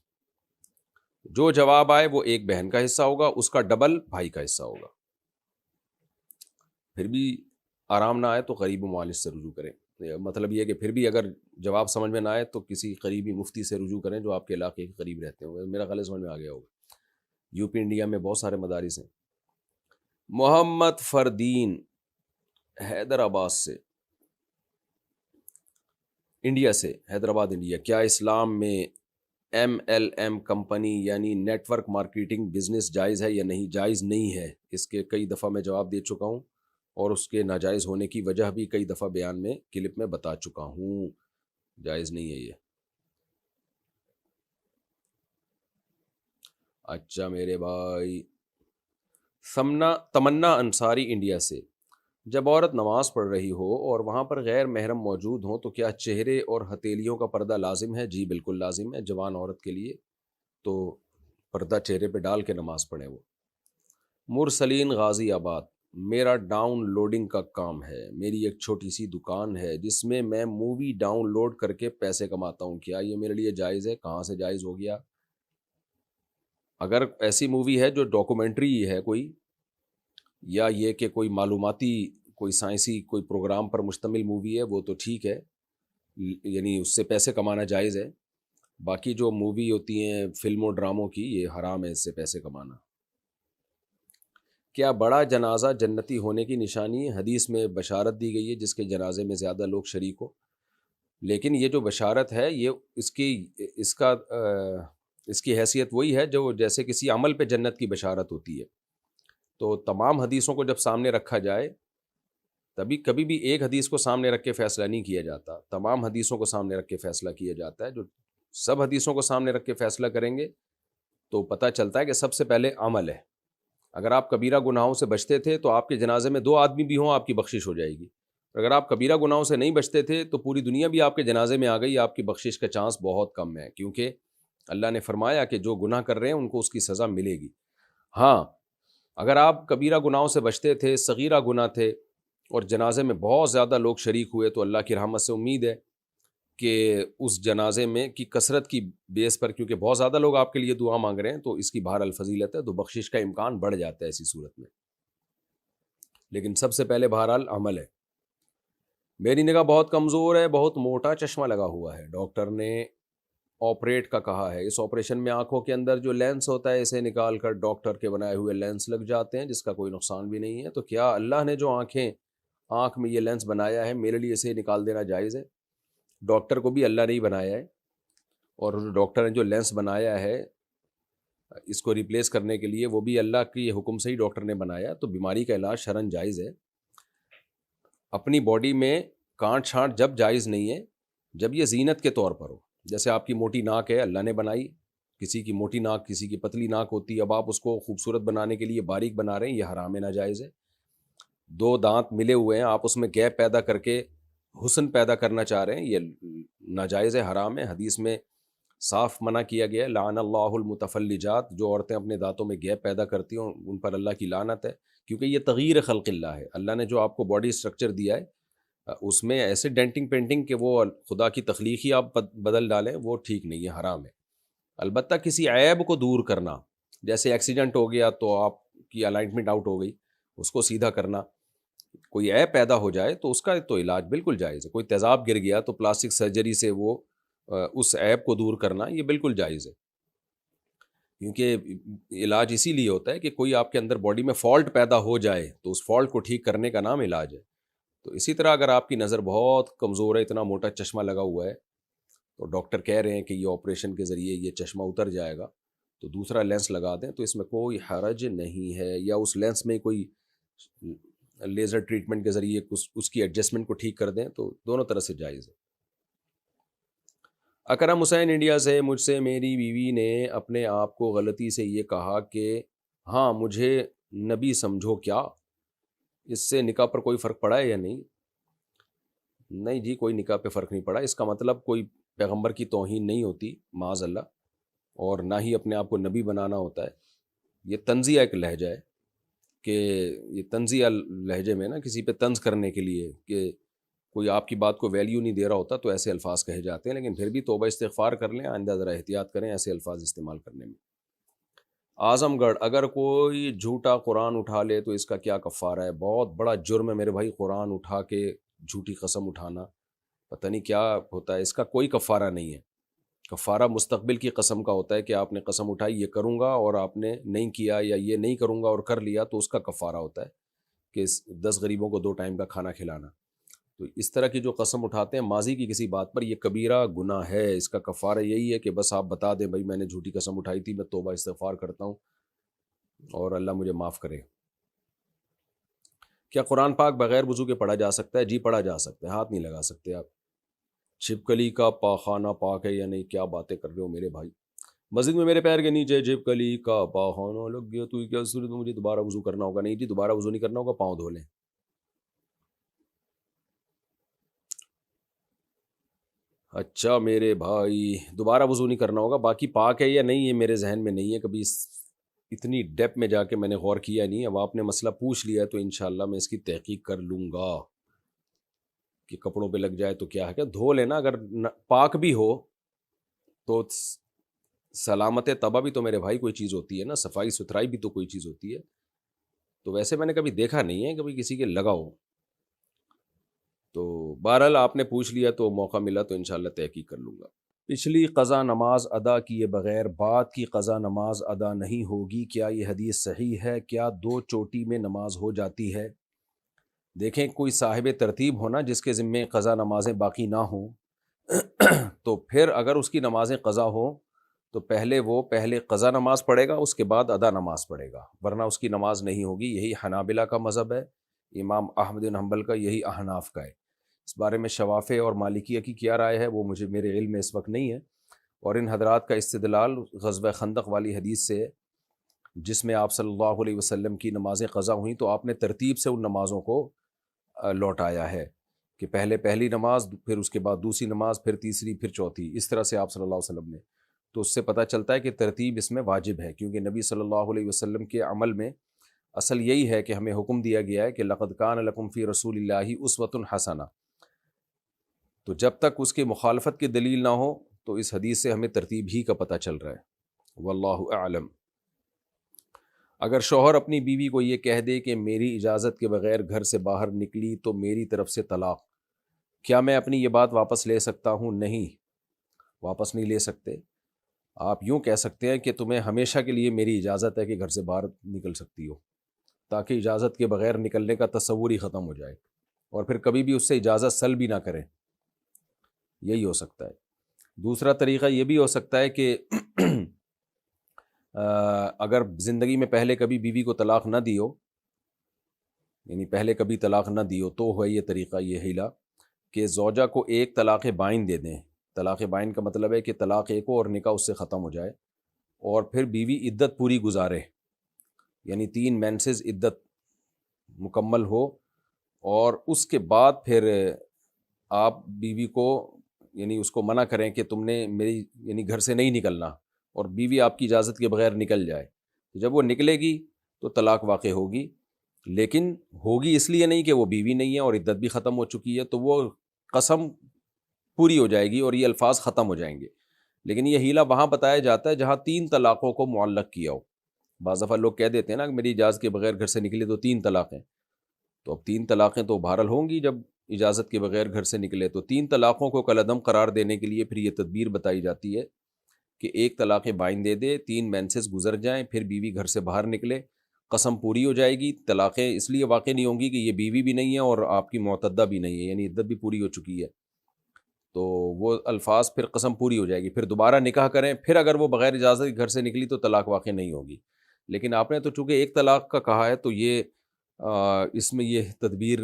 جو جواب آئے وہ ایک بہن کا حصہ ہوگا، اس کا ڈبل بھائی کا حصہ ہوگا۔ پھر بھی آرام نہ آئے تو قریب مؤلف سے رجوع کریں، مطلب یہ کہ پھر بھی اگر جواب سمجھ میں نہ آئے تو کسی قریبی مفتی سے رجوع کریں جو آپ کے علاقے کے قریب رہتے ہوں۔ میرا خیال سمجھ میں آ گیا ہوگا۔ یو پی انڈیا میں بہت سارے مدارس ہیں۔ محمد فردین حیدرآباد سے، انڈیا سے، حیدرآباد انڈیا، کیا اسلام میں MLM کمپنی یعنی نیٹ ورک مارکیٹنگ بزنس جائز ہے یا نہیں؟ جائز نہیں ہے، اس کے کئی دفعہ میں جواب دے چکا ہوں، اور اس کے ناجائز ہونے کی وجہ بھی کئی دفعہ بیان میں کلپ میں بتا چکا ہوں، جائز نہیں ہے یہ۔ اچھا میرے بھائی تمنا انصاری انڈیا سے، جب عورت نماز پڑھ رہی ہو اور وہاں پر غیر محرم موجود ہوں تو کیا چہرے اور ہتھیلیوں کا پردہ لازم ہے؟ جی بالکل لازم ہے، جوان عورت کے لیے تو پردہ چہرے پہ ڈال کے نماز پڑھیں۔ وہ مرسلین غازی آباد، میرا ڈاؤن لوڈنگ کا کام ہے، میری ایک چھوٹی سی دکان ہے جس میں مووی ڈاؤن لوڈ کر کے پیسے کماتا ہوں، کیا یہ میرے لیے جائز ہے؟ کہاں سے جائز ہو گیا؟ اگر ایسی مووی ہے جو ڈاکومنٹری ہے کوئی، یا یہ کہ کوئی معلوماتی، کوئی سائنسی کوئی پروگرام پر مشتمل مووی ہے، وہ تو ٹھیک ہے، یعنی اس سے پیسے کمانا جائز ہے۔ باقی جو مووی ہوتی ہیں فلموں ڈراموں کی، یہ حرام ہے اس سے پیسے کمانا۔ کیا بڑا جنازہ جنتی ہونے کی نشانی ہے؟ حدیث میں بشارت دی گئی ہے جس کے جنازے میں زیادہ لوگ شریک ہو، لیکن یہ جو بشارت ہے یہ اس کی حیثیت وہی ہے جو جیسے کسی عمل پہ جنت کی بشارت ہوتی ہے۔ تو تمام حدیثوں کو جب سامنے رکھا جائے، کبھی بھی ایک حدیث کو سامنے رکھ کے فیصلہ نہیں کیا جاتا، تمام حدیثوں کو سامنے رکھ کے فیصلہ کیا جاتا ہے۔ جو سب حدیثوں کو سامنے رکھ کے فیصلہ کریں گے تو پتہ چلتا ہے کہ سب سے پہلے عمل ہے، اگر آپ کبیرہ گناہوں سے بچتے تھے تو آپ کے جنازے میں 2 آدمی بھی ہوں آپ کی بخشش ہو جائے گی. اگر آپ کبیرہ گناہوں سے نہیں بچتے تھے تو پوری دنیا بھی آپ کے جنازے میں آ گئی، آپ کی بخشش کا چانس بہت کم ہے، کیونکہ اللہ نے فرمایا کہ جو گناہ کر رہے ہیں ان کو اس کی سزا ملے گی. ہاں اگر آپ کبیرہ گناہوں سے بچتے تھے، صغیرہ گناہ تھے اور جنازے میں بہت زیادہ لوگ شریک ہوئے، تو اللہ کی رحمت سے امید ہے کہ اس جنازے میں کی کثرت کی بیس پر، کیونکہ بہت زیادہ لوگ آپ کے لیے دعا مانگ رہے ہیں، تو اس کی بہرحال فضیلت ہے، تو بخشش کا امکان بڑھ جاتا ہے ایسی صورت میں. لیکن سب سے پہلے بہرحال عمل ہے. میری نگاہ بہت کمزور ہے، بہت موٹا چشمہ لگا ہوا ہے، ڈاکٹر نے آپریٹ کا کہا ہے. اس آپریشن میں آنکھوں کے اندر جو لینس ہوتا ہے اسے نکال کر ڈاکٹر کے بنائے ہوئے لینس لگ جاتے ہیں، جس کا کوئی نقصان بھی نہیں ہے. تو کیا اللہ نے جو آنکھ میں یہ لینس بنایا ہے میرے لیے اسے نکال دینا جائز ہے؟ ڈاکٹر کو بھی اللہ نے ہی بنایا ہے، اور ڈاکٹر نے جو لینس بنایا ہے اس کو ریپلیس کرنے کے لیے وہ بھی اللہ کے حکم سے ہی ڈاکٹر نے بنایا. تو بیماری کا علاج شرعاً جائز ہے. اپنی باڈی میں کانٹ چھانٹ جب جائز نہیں ہے جب یہ زینت کے طور پر ہو. جیسے آپ کی موٹی ناک ہے، اللہ نے بنائی، کسی کی موٹی ناک کسی کی پتلی ناک ہوتی ہے، اب آپ اس کو خوبصورت بنانے کے لیے باریک بنا رہے ہیں، یہ حرام ناجائز ہے. 2 دانت ملے ہوئے ہیں، آپ اس میں گیپ پیدا کر کے حسن پیدا کرنا چاہ رہے ہیں، یہ ناجائز ہے، حرام ہے. حدیث میں صاف منع کیا گیا ہے، لعن اللہ المتفلجات، جو عورتیں اپنے دانتوں میں گیپ پیدا کرتی ہیں ان پر اللہ کی لعنت ہے، کیونکہ یہ تغییر خلق اللہ ہے. اللہ نے جو آپ کو باڈی سٹرکچر دیا ہے اس میں ایسے ڈینٹنگ پینٹنگ کہ وہ خدا کی تخلیق ہی آپ بدل ڈالیں، وہ ٹھیک نہیں ہے، حرام ہے. البتہ کسی عیب کو دور کرنا، جیسے ایکسیڈنٹ ہو گیا تو آپ کی الائنمنٹ آؤٹ ہو گئی، اس کو سیدھا کرنا، کوئی عیب پیدا ہو جائے تو اس کا تو علاج بالکل جائز ہے. کوئی تیزاب گر گیا تو پلاسٹک سرجری سے وہ اس عیب کو دور کرنا یہ بالکل جائز ہے، کیونکہ علاج اسی لیے ہوتا ہے کہ کوئی آپ کے اندر باڈی میں فالٹ پیدا ہو جائے تو اس فالٹ کو ٹھیک کرنے کا نام علاج ہے. تو اسی طرح اگر آپ کی نظر بہت کمزور ہے، اتنا موٹا چشمہ لگا ہوا ہے، تو ڈاکٹر کہہ رہے ہیں کہ یہ آپریشن کے ذریعے یہ چشمہ اتر جائے گا، تو دوسرا لینس لگا دیں، تو اس میں کوئی حرج نہیں ہے. یا اس لینس میں کوئی لیزر ٹریٹمنٹ کے ذریعے اس کی ایڈجسٹمنٹ کو ٹھیک کر دیں، تو دونوں طرح سے جائز ہے. اکرم حسین انڈیا سے، مجھ سے میری بیوی نے اپنے آپ کو غلطی سے یہ کہا کہ ہاں مجھے نبی سمجھو، کیا اس سے نکاح پر کوئی فرق پڑا ہے یا نہیں؟ نہیں جی، کوئی نکاح پہ فرق نہیں پڑا. اس کا مطلب کوئی پیغمبر کی توہین نہیں ہوتی معاذ اللہ، اور نہ ہی اپنے آپ کو نبی بنانا ہوتا ہے. یہ طنزیہ ایک لہجہ ہے کہ یہ طنزیہ لہجے میں نا کسی پہ طنز کرنے کے لیے کہ کوئی آپ کی بات کو ویلیو نہیں دے رہا ہوتا تو ایسے الفاظ کہے جاتے ہیں. لیکن پھر بھی توبہ استغفار کر لیں، آئندہ ذرا احتیاط کریں ایسے الفاظ استعمال کرنے میں. اعظم گڑھ، اگر کوئی جھوٹا قرآن اٹھا لے تو اس کا کیا کفارہ ہے؟ بہت بڑا جرم ہے میرے بھائی، قرآن اٹھا کے جھوٹی قسم اٹھانا، پتہ نہیں کیا ہوتا ہے. اس کا کوئی کفارہ نہیں ہے. کفارہ مستقبل کی قسم کا ہوتا ہے کہ آپ نے قسم اٹھائی یہ کروں گا اور آپ نے نہیں کیا، یا یہ نہیں کروں گا اور کر لیا، تو اس کا کفارہ ہوتا ہے کہ 10 غریبوں کو 2 ٹائم کا کھانا کھلانا. تو اس طرح کی جو قسم اٹھاتے ہیں ماضی کی کسی بات پر، یہ کبیرہ گناہ ہے. اس کا کفارہ یہی ہے کہ بس آپ بتا دیں بھائی میں نے جھوٹی قسم اٹھائی تھی، میں توبہ استغفار کرتا ہوں اور اللہ مجھے معاف کرے. کیا قرآن پاک بغیر وضو کے پڑھا جا سکتا ہے؟ جی پڑھا جا سکتا ہے، ہاتھ نہیں لگا سکتے آپ. چھپکلی کا پاخانہ پاک ہے یا نہیں؟ کیا باتیں کر رہے ہو میرے بھائی. مسجد میں میرے پیر کے نیچے چھپکلی کا پاخانہ لگ گیا تو کیا صورت میں مجھے دوبارہ وضو کرنا ہوگا؟ نہیں جی، دوبارہ وضو نہیں کرنا ہوگا، پاؤں دھو لیں. اچھا میرے بھائی، دوبارہ وضو نہیں کرنا ہوگا. باقی پاک ہے یا نہیں یہ میرے ذہن میں نہیں ہے، کبھی اتنی ڈیپ میں جا کے میں نے غور کیا نہیں. اب آپ نے مسئلہ پوچھ لیا ہے تو انشاءاللہ میں اس کی تحقیق کر لوں گا کہ کپڑوں پہ لگ جائے تو کیا ہے. کہ دھو لینا، اگر پاک بھی ہو تو سلامت طبع بھی تو میرے بھائی کوئی چیز ہوتی ہے نا، صفائی ستھرائی بھی تو کوئی چیز ہوتی ہے. تو ویسے میں نے کبھی دیکھا نہیں ہے کبھی کسی کے لگا ہو. تو بہرحال آپ نے پوچھ لیا تو موقع ملا تو انشاءاللہ تحقیق کر لوں گا. پچھلی قضا نماز ادا کیے بغیر بعد کی قضا نماز ادا نہیں ہوگی، کیا یہ حدیث صحیح ہے؟ کیا 2 چوٹی میں نماز ہو جاتی ہے؟ دیکھیں کوئی صاحب ترتیب ہونا جس کے ذمے قضا نمازیں باقی نہ ہوں تو پھر اگر اس کی نمازیں قضا ہوں تو پہلے قضا نماز پڑھے گا، اس کے بعد ادا نماز پڑھے گا، ورنہ اس کی نماز نہیں ہوگی. یہی حنابلہ کا مذہب ہے، امام احمد بن حنبل کا، یہی احناف کا ہے. اس بارے میں شوافع اور مالکیہ کی کیا رائے ہے وہ میرے علم میں اس وقت نہیں ہے. اور ان حضرات کا استدلال غزوہ خندق والی حدیث سے ہے جس میں آپ صلی اللہ علیہ وسلم کی نمازیں قضا ہوئیں تو آپ نے ترتیب سے ان نمازوں کو لوٹایا ہے کہ پہلے پہلی نماز، پھر اس کے بعد دوسری نماز، پھر تیسری، پھر چوتھی، اس طرح سے آپ صلی اللہ علیہ وسلم نے. تو اس سے پتہ چلتا ہے کہ ترتیب اس میں واجب ہے، کیونکہ نبی صلی اللہ علیہ وسلم کے عمل میں اصل یہی ہے کہ ہمیں حکم دیا گیا ہے کہ لقد کان لکم فی رسول اللہ اسوۃ حسنہ. تو جب تک اس کی مخالفت کی دلیل نہ ہو تو اس حدیث سے ہمیں ترتیب ہی کا پتہ چل رہا ہے. واللہ اعلم. اگر شوہر اپنی بیوی کو یہ کہہ دے کہ میری اجازت کے بغیر گھر سے باہر نکلی تو میری طرف سے طلاق، کیا میں اپنی یہ بات واپس لے سکتا ہوں؟ نہیں، واپس نہیں لے سکتے. آپ یوں کہہ سکتے ہیں کہ تمہیں ہمیشہ کے لیے میری اجازت ہے کہ گھر سے باہر نکل سکتی ہو، تاکہ اجازت کے بغیر نکلنے کا تصور ہی ختم ہو جائے اور پھر کبھی بھی اس سے اجازت سلب بھی نہ کریں. یہی ہو سکتا ہے. دوسرا طریقہ یہ بھی ہو سکتا ہے کہ اگر زندگی میں پہلے کبھی بیوی کو طلاق نہ دی ہو، یعنی پہلے کبھی طلاق نہ دی ہو، تو ہے یہ طریقہ، یہ حیلہ کہ زوجہ کو ایک طلاق بائن دے دیں. طلاق بائن کا مطلب ہے کہ طلاق ایک ہو اور نکاح اس سے ختم ہو جائے، اور پھر بیوی عدت پوری گزارے، یعنی 3 مینسز عدت مکمل ہو، اور اس کے بعد پھر آپ بیوی کو یعنی اس کو منع کریں کہ تم نے میری یعنی گھر سے نہیں نکلنا، اور بیوی آپ کی اجازت کے بغیر نکل جائے. جب وہ نکلے گی تو طلاق واقع ہوگی، لیکن ہوگی اس لیے نہیں کہ وہ بیوی نہیں ہے اور عدت بھی ختم ہو چکی ہے، تو وہ قسم پوری ہو جائے گی اور یہ الفاظ ختم ہو جائیں گے. لیکن یہ حیلہ وہاں بتایا جاتا ہے جہاں 3 طلاقوں کو معلق کیا ہو. بعض دفعہ لوگ کہہ دیتے ہیں نا کہ میری اجازت کے بغیر گھر سے نکلے تو 3 طلاقیں. تو اب 3 طلاقیں تو بہرحال ہوں گی جب اجازت کے بغیر گھر سے نکلے. تو 3 طلاقوں کو کالعدم قرار دینے کے لیے پھر یہ تدبیر بتائی جاتی ہے کہ ایک طلاق بائن دے دے، 3 مینسز گزر جائیں، پھر بیوی گھر سے باہر نکلے، قسم پوری ہو جائے گی. طلاقیں اس لیے واقع نہیں ہوں گی کہ یہ بیوی بھی نہیں ہے اور آپ کی معتدہ بھی نہیں ہے، یعنی عدت بھی پوری ہو چکی ہے. تو وہ الفاظ پھر قسم پوری ہو جائے گی، پھر دوبارہ نکاح کریں، پھر اگر وہ بغیر اجازت گھر سے نکلی تو طلاق واقع نہیں ہوگی. لیکن آپ نے تو چونکہ ایک طلاق کا کہا ہے تو یہ اس میں یہ تدبیر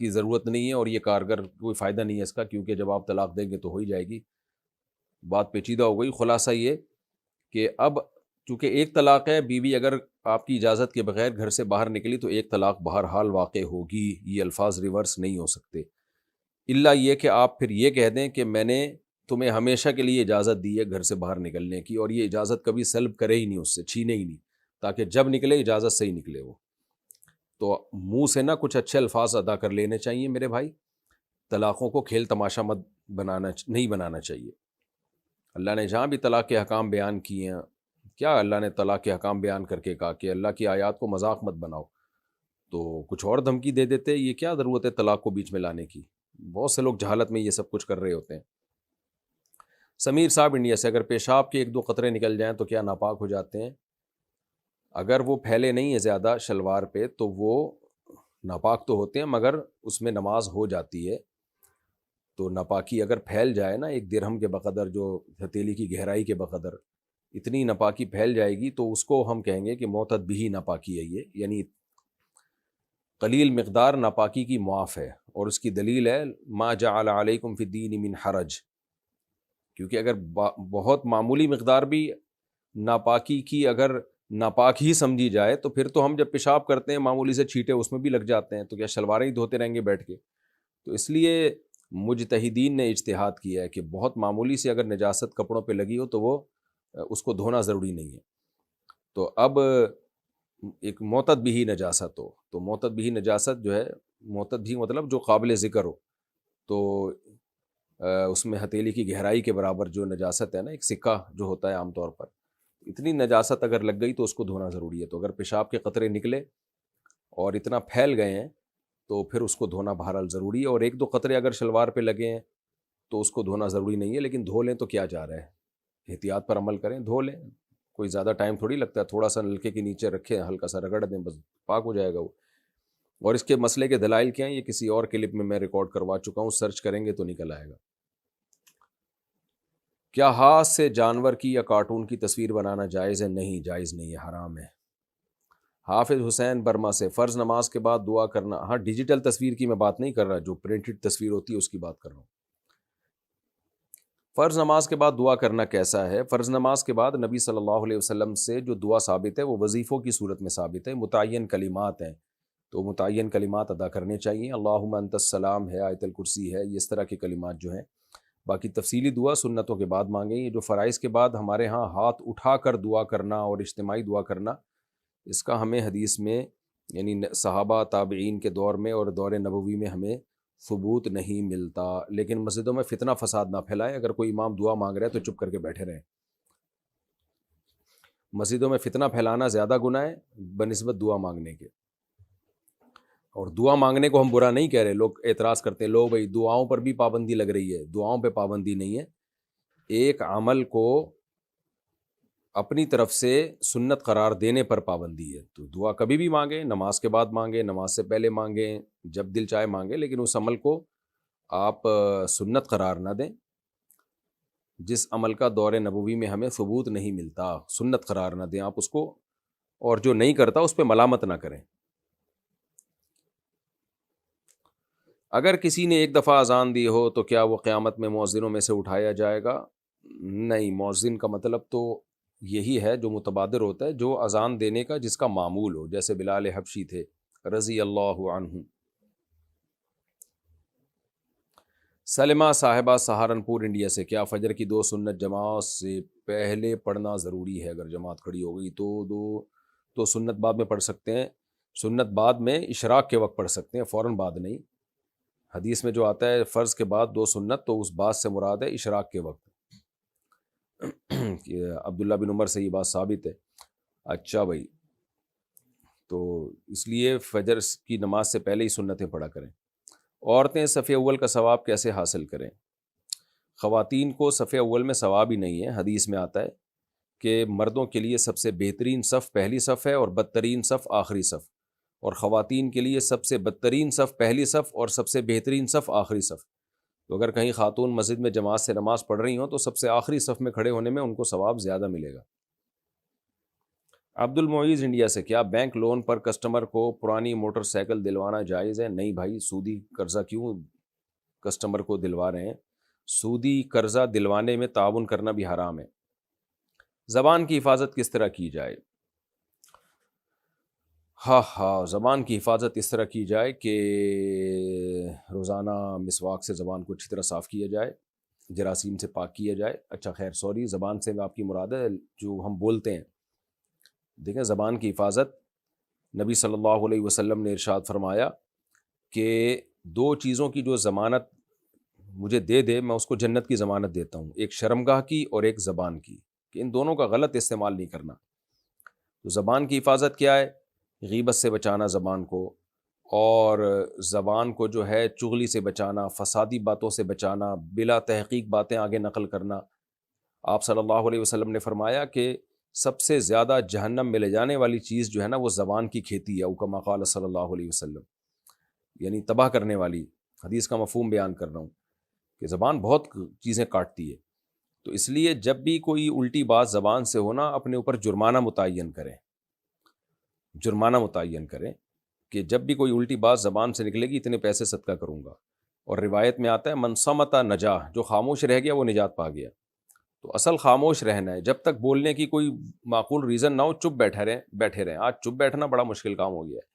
کی ضرورت نہیں ہے اور یہ کارگر کوئی فائدہ نہیں ہے اس کا، کیونکہ جب آپ طلاق دیں گے تو ہو ہی جائے گی. بات پیچیدہ ہو گئی. خلاصہ یہ کہ اب چونکہ ایک طلاق ہے، بیوی اگر آپ کی اجازت کے بغیر گھر سے باہر نکلی تو ایک طلاق بہرحال واقع ہوگی. یہ الفاظ ریورس نہیں ہو سکتے، الا یہ کہ آپ پھر یہ کہہ دیں کہ میں نے تمہیں ہمیشہ کے لیے اجازت دی ہے گھر سے باہر نکلنے کی، اور یہ اجازت کبھی سلب کرے ہی نہیں، اس سے چھینے ہی نہیں، تاکہ جب نکلے اجازت سے ہی نکلے. وہ تو منہ سے نہ کچھ اچھے الفاظ ادا کر لینے چاہیے میرے بھائی. طلاقوں کو کھیل تماشا مت نہیں بنانا چاہیے. اللہ نے جہاں بھی طلاق کے حکام بیان کیے ہیں، کیا اللہ نے طلاق کے حکام بیان کر کے کہا کہ اللہ کی آیات کو مذاق مت بناؤ، تو کچھ اور دھمکی دے دیتے. یہ کیا ضرورت ہے طلاق کو بیچ میں لانے کی؟ بہت سے لوگ جہالت میں یہ سب کچھ کر رہے ہوتے ہیں. سمیر صاحب انڈیا سے، اگر پیشاب کے 1-2 قطرے نکل جائیں تو کیا ناپاک ہو جاتے ہیں؟ اگر وہ پھیلے نہیں ہیں زیادہ شلوار پہ تو وہ ناپاک تو ہوتے ہیں، مگر اس میں نماز ہو جاتی ہے. تو ناپاکی اگر پھیل جائے نا 1 درہم کے بقدر، جو ہتھیلی کی گہرائی کے بقدر اتنی ناپاکی پھیل جائے گی تو اس کو ہم کہیں گے کہ معتد بھی ناپاکی ہے. یہ یعنی قلیل مقدار ناپاکی کی معاف ہے، اور اس کی دلیل ہے ما جعل علیکم فی الدین من حرج. کیونکہ اگر بہت معمولی مقدار بھی ناپاکی کی اگر ناپاک ہی سمجھی جائے تو پھر تو ہم جب پیشاب کرتے ہیں معمولی سے چھینٹے اس میں بھی لگ جاتے ہیں، تو کیا شلواریں ہی دھوتے رہیں گے بیٹھ کے؟ تو اس لیے مجتہدین نے اجتہاد کیا ہے کہ بہت معمولی سے اگر نجاست کپڑوں پہ لگی ہو تو وہ اس کو دھونا ضروری نہیں ہے. تو اب ایک معتد بھی نجاست ہو، تو معتد بھی نجاست جو ہے، معتد بھی مطلب جو قابل ذکر ہو، تو اس میں ہتھیلی کی گہرائی کے برابر جو نجاست ہے نا، ایک سکہ جو ہوتا ہے عام طور پر، اتنی نجاست اگر لگ گئی تو اس کو دھونا ضروری ہے. تو اگر پیشاب کے قطرے نکلے اور اتنا پھیل گئے ہیں تو پھر اس کو دھونا بہرحال ضروری ہے. اور 1-2 قطرے اگر شلوار پہ لگے ہیں تو اس کو دھونا ضروری نہیں ہے، لیکن دھو لیں تو کیا جا رہا ہے، احتیاط پر عمل کریں، دھو لیں. کوئی زیادہ ٹائم تھوڑی لگتا ہے، تھوڑا سا نلکے کے نیچے رکھیں، ہلکا سا رگڑ دیں، بس پاک ہو جائے گا وہ. اور اس کے مسئلے کے دلائل کیا ہیں یہ کسی اور کلپ میں ریکارڈ کروا چکا ہوں، سرچ کریں گے تو نکل آئے گا. کیا ہاتھ سے جانور کی یا کارٹون کی تصویر بنانا جائز ہے؟ نہیں، جائز نہیں ہے، حرام ہے. حافظ حسین برما سے، فرض نماز کے بعد دعا کرنا. ہاں، ڈیجیٹل تصویر کی میں بات نہیں کر رہا، جو پرنٹڈ تصویر ہوتی ہے اس کی بات کر رہا ہوں. فرض نماز کے بعد دعا کرنا کیسا ہے؟ فرض نماز کے بعد نبی صلی اللہ علیہ وسلم سے جو دعا ثابت ہے وہ وظیفوں کی صورت میں ثابت ہے، متعین کلمات ہیں، تو متعین کلمات ادا کرنے چاہیے۔ اللہم انت السلام ہے، آیت الکرسی ہے، یہ اس طرح کے کلمات جو ہیں۔ باقی تفصیلی دعا سنتوں کے بعد مانگیں۔ یہ جو فرائض کے بعد ہمارے ہاں ہاتھ اٹھا کر دعا کرنا اور اجتماعی دعا کرنا، اس کا ہمیں حدیث میں یعنی صحابہ تابعین کے دور میں اور دور نبوی میں ہمیں ثبوت نہیں ملتا۔ لیکن مسجدوں میں فتنہ فساد نہ پھیلائے، اگر کوئی امام دعا مانگ رہا ہے تو چپ کر کے بیٹھے رہیں۔ مسجدوں میں فتنہ پھیلانا زیادہ گناہ ہے بنسبت دعا مانگنے کے۔ اور دعا مانگنے کو ہم برا نہیں کہہ رہے، لوگ اعتراض کرتے ہیں، لو بھائی دعاؤں پر بھی پابندی لگ رہی ہے، دعاؤں پہ پابندی نہیں ہے۔ ایک عمل کو اپنی طرف سے سنت قرار دینے پر پابندی ہے، تو دعا کبھی بھی مانگیں، نماز کے بعد مانگیں، نماز سے پہلے مانگیں، جب دل چاہے مانگیں، لیکن اس عمل کو آپ سنت قرار نہ دیں۔ جس عمل کا دور نبوی میں ہمیں ثبوت نہیں ملتا، سنت قرار نہ دیں آپ اس کو، اور جو نہیں کرتا اس پہ ملامت نہ کریں۔ اگر کسی نے ایک دفعہ اذان دی ہو تو کیا وہ قیامت میں مؤذنوں میں سے اٹھایا جائے گا؟ نہیں، مؤذن کا مطلب تو یہی ہے جو متبادر ہوتا ہے، جو اذان دینے کا جس کا معمول ہو، جیسے بلال حبشی تھے رضی اللہ عنہ۔ سلمہ صاحبہ سہارنپور انڈیا سے، کیا فجر کی 2 سنت جماعت سے پہلے پڑھنا ضروری ہے؟ اگر جماعت کھڑی ہو گئی تو سنت بعد میں پڑھ سکتے ہیں، سنت بعد میں اشراق کے وقت پڑھ سکتے ہیں، فوراً بعد نہیں۔ حدیث میں جو آتا ہے فرض کے بعد 2 سنت، تو اس بات سے مراد ہے اشراق کے وقت۔ عبداللہ بن عمر سے یہ بات ثابت ہے۔ اچھا بھائی، تو اس لیے فجر کی نماز سے پہلے ہی سنتیں پڑھا کریں۔ عورتیں صف اول کا ثواب کیسے حاصل کریں؟ خواتین کو صف اول میں ثواب ہی نہیں ہے۔ حدیث میں آتا ہے کہ مردوں کے لیے سب سے بہترین صف پہلی صف ہے اور بدترین صف آخری صف، اور خواتین کے لیے سب سے بدترین صف پہلی صف اور سب سے بہترین صف آخری صف۔ تو اگر کہیں خاتون مسجد میں جماعت سے نماز پڑھ رہی ہوں تو سب سے آخری صف میں کھڑے ہونے میں ان کو ثواب زیادہ ملے گا۔ عبد المعیز انڈیا سے، کیا بینک لون پر کسٹمر کو پرانی موٹر سائیکل دلوانا جائز ہے؟ نہیں بھائی، سودی قرضہ کیوں کسٹمر کو دلوا رہے ہیں؟ سودی قرضہ دلوانے میں تعاون کرنا بھی حرام ہے۔ زبان کی حفاظت کس طرح کی جائے؟ زبان کی حفاظت اس طرح کی جائے کہ روزانہ مسواک سے زبان کو اچھی طرح صاف کیا جائے، جراثیم سے پاک کیا جائے۔ اچھا خیر، سوری، زبان سے آپ کی مراد ہے جو ہم بولتے ہیں۔ دیکھیں، زبان کی حفاظت، نبی صلی اللہ علیہ وسلم نے ارشاد فرمایا کہ 2 چیزوں کی جو ضمانت مجھے دے دے میں اس کو جنت کی ضمانت دیتا ہوں، ایک شرمگاہ کی اور ایک زبان کی، کہ ان دونوں کا غلط استعمال نہیں کرنا۔ تو زبان کی حفاظت کیا ہے؟ غیبت سے بچانا زبان کو، اور زبان کو جو ہے چغلی سے بچانا، فسادی باتوں سے بچانا، بلا تحقیق باتیں آگے نقل کرنا۔ آپ صلی اللہ علیہ وسلم نے فرمایا کہ سب سے زیادہ جہنم میں لے جانے والی چیز جو ہے نا وہ زبان کی کھیتی ہے، او کما قال صلی اللہ علیہ وسلم، یعنی تباہ کرنے والی۔ حدیث کا مفہوم بیان کر رہا ہوں کہ زبان بہت چیزیں کاٹتی ہے، تو اس لیے جب بھی کوئی الٹی بات زبان سے ہونا، اپنے اوپر جرمانہ متعین کریں، کہ جب بھی کوئی الٹی بات زبان سے نکلے گی اتنے پیسے صدقہ کروں گا۔ اور روایت میں آتا ہے من صمت نجا، جو خاموش رہ گیا وہ نجات پا گیا۔ تو اصل خاموش رہنا ہے، جب تک بولنے کی کوئی معقول ریزن نہ ہو چپ بیٹھے رہیں۔ آج چپ بیٹھنا بڑا مشکل کام ہو گیا ہے،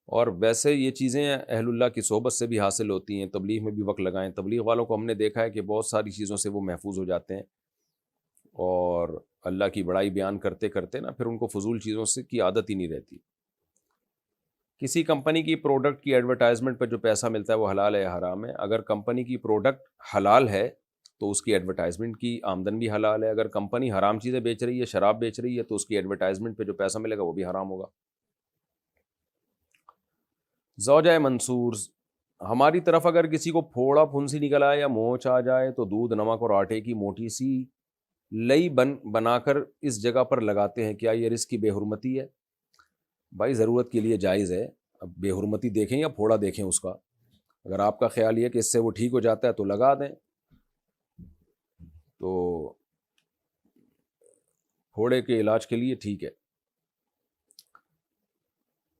اور ویسے یہ چیزیں اہل اللہ کی صحبت سے بھی حاصل ہوتی ہیں۔ تبلیغ میں بھی وقت لگائیں، تبلیغ والوں کو ہم نے دیکھا ہے کہ بہت ساری چیزوں سے وہ محفوظ ہو جاتے ہیں، اور اللہ کی بڑائی بیان کرتے کرتے نا پھر ان کو فضول چیزوں سے کی عادت ہی نہیں رہتی۔ کسی کمپنی کی پروڈکٹ کی ایڈورٹائزمنٹ پہ جو پیسہ ملتا ہے وہ حلال ہے یا حرام ہے؟ اگر کمپنی کی پروڈکٹ حلال ہے تو اس کی ایڈورٹائزمنٹ کی آمدن بھی حلال ہے۔ اگر کمپنی حرام چیزیں بیچ رہی ہے، شراب بیچ رہی ہے، تو اس کی ایڈورٹائزمنٹ پہ جو پیسہ ملے گا وہ بھی حرام ہوگا۔ زوجہ منصور، ہماری طرف اگر کسی کو پھوڑا پھنسی نکل آئے یا مونچھ آ جائے تو دودھ، نمک اور آٹے کی موٹی سی لئی بنا کر اس جگہ پر لگاتے ہیں، کیا یہ رزق کی بے حرمتی ہے؟ بھائی ضرورت کے لیے جائز ہے، اب بے حرمتی دیکھیں یا پھوڑا دیکھیں اس کا، اگر آپ کا خیال یہ کہ اس سے وہ ٹھیک ہو جاتا ہے تو لگا دیں، تو پھوڑے کے علاج کے لیے ٹھیک ہے۔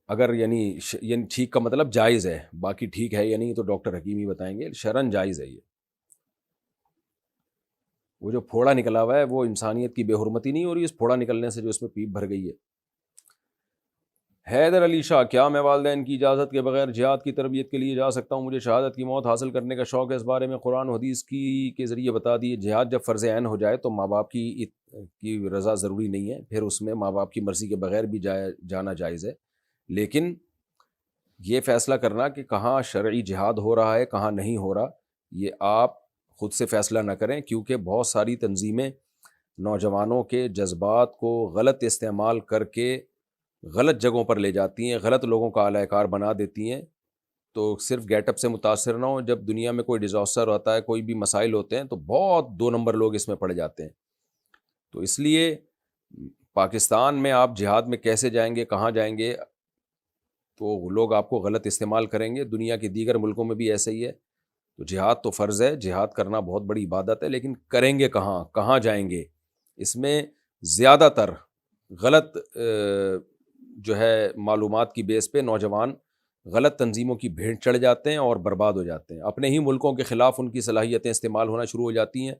اگر یعنی ٹھیک کا مطلب جائز ہے، باقی ٹھیک ہے یا نہیں تو ڈاکٹر حکیم ہی بتائیں گے، شرعاً جائز ہے یہ۔ وہ جو پھوڑا نکلا ہوا ہے وہ انسانیت کی بے حرمتی نہیں ہو رہی اس پھوڑا نکلنے سے جو اس میں پیپ بھر گئی ہے۔ حیدر علی شاہ، کیا میں والدین کی اجازت کے بغیر جہاد کی تربیت کے لیے جا سکتا ہوں؟ مجھے شہادت کی موت حاصل کرنے کا شوق ہے، اس بارے میں قرآن و حدیث کے ذریعے بتا دیے۔ جہاد جب فرض عین ہو جائے تو ماں باپ کی رضا ضروری نہیں ہے، پھر اس میں ماں باپ کی مرضی کے بغیر بھی جانا جائز ہے، لیکن یہ فیصلہ کرنا کہ کہاں شرعی جہاد ہو رہا ہے کہاں نہیں ہو رہا، یہ آپ خود سے فیصلہ نہ کریں، کیونکہ بہت ساری تنظیمیں نوجوانوں کے جذبات کو غلط استعمال کر کے غلط جگہوں پر لے جاتی ہیں، غلط لوگوں کا اعلی کار بنا دیتی ہیں۔ تو صرف گیٹ اپ سے متاثر نہ ہو، جب دنیا میں کوئی ڈیزاسٹر ہوتا ہے، کوئی بھی مسائل ہوتے ہیں تو بہت 2 نمبر لوگ اس میں پڑ جاتے ہیں۔ تو اس لیے پاکستان میں آپ جہاد میں کیسے جائیں گے، کہاں جائیں گے، تو لوگ آپ کو غلط استعمال کریں گے۔ دنیا کے دیگر ملکوں میں بھی ایسا ہی ہے۔ تو جہاد تو فرض ہے، جہاد کرنا بہت بڑی عبادت ہے، لیکن کریں گے کہاں، کہاں جائیں گے، اس میں زیادہ تر غلط جو ہے معلومات کی بیس پہ نوجوان غلط تنظیموں کی بھیڑ چڑھ جاتے ہیں اور برباد ہو جاتے ہیں، اپنے ہی ملکوں کے خلاف ان کی صلاحیتیں استعمال ہونا شروع ہو جاتی ہیں،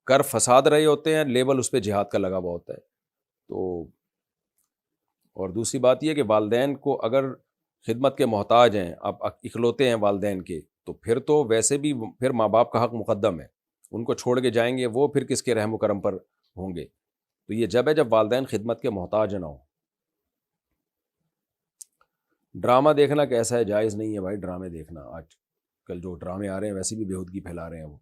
کر فساد رہے ہوتے ہیں، لیبل اس پہ جہاد کا لگا ہوا ہوتا ہے۔ تو اور دوسری بات یہ کہ والدین کو اگر خدمت کے محتاج ہیں، اب اکلوتے ہیں والدین کے، تو پھر تو ویسے بھی پھر ماں باپ کا حق مقدم ہے، ان کو چھوڑ کے جائیں گے وہ پھر کس کے رحم و کرم پر ہوں گے؟ تو یہ جب ہے جب والدین خدمت کے محتاج نہ ہوں۔ ڈرامہ دیکھنا کیسا ہے؟ جائز نہیں ہے بھائی ڈرامے دیکھنا، آج کل جو ڈرامے آ رہے ہیں ویسے بھی بے ہودگی پھیلا رہے ہیں وہ۔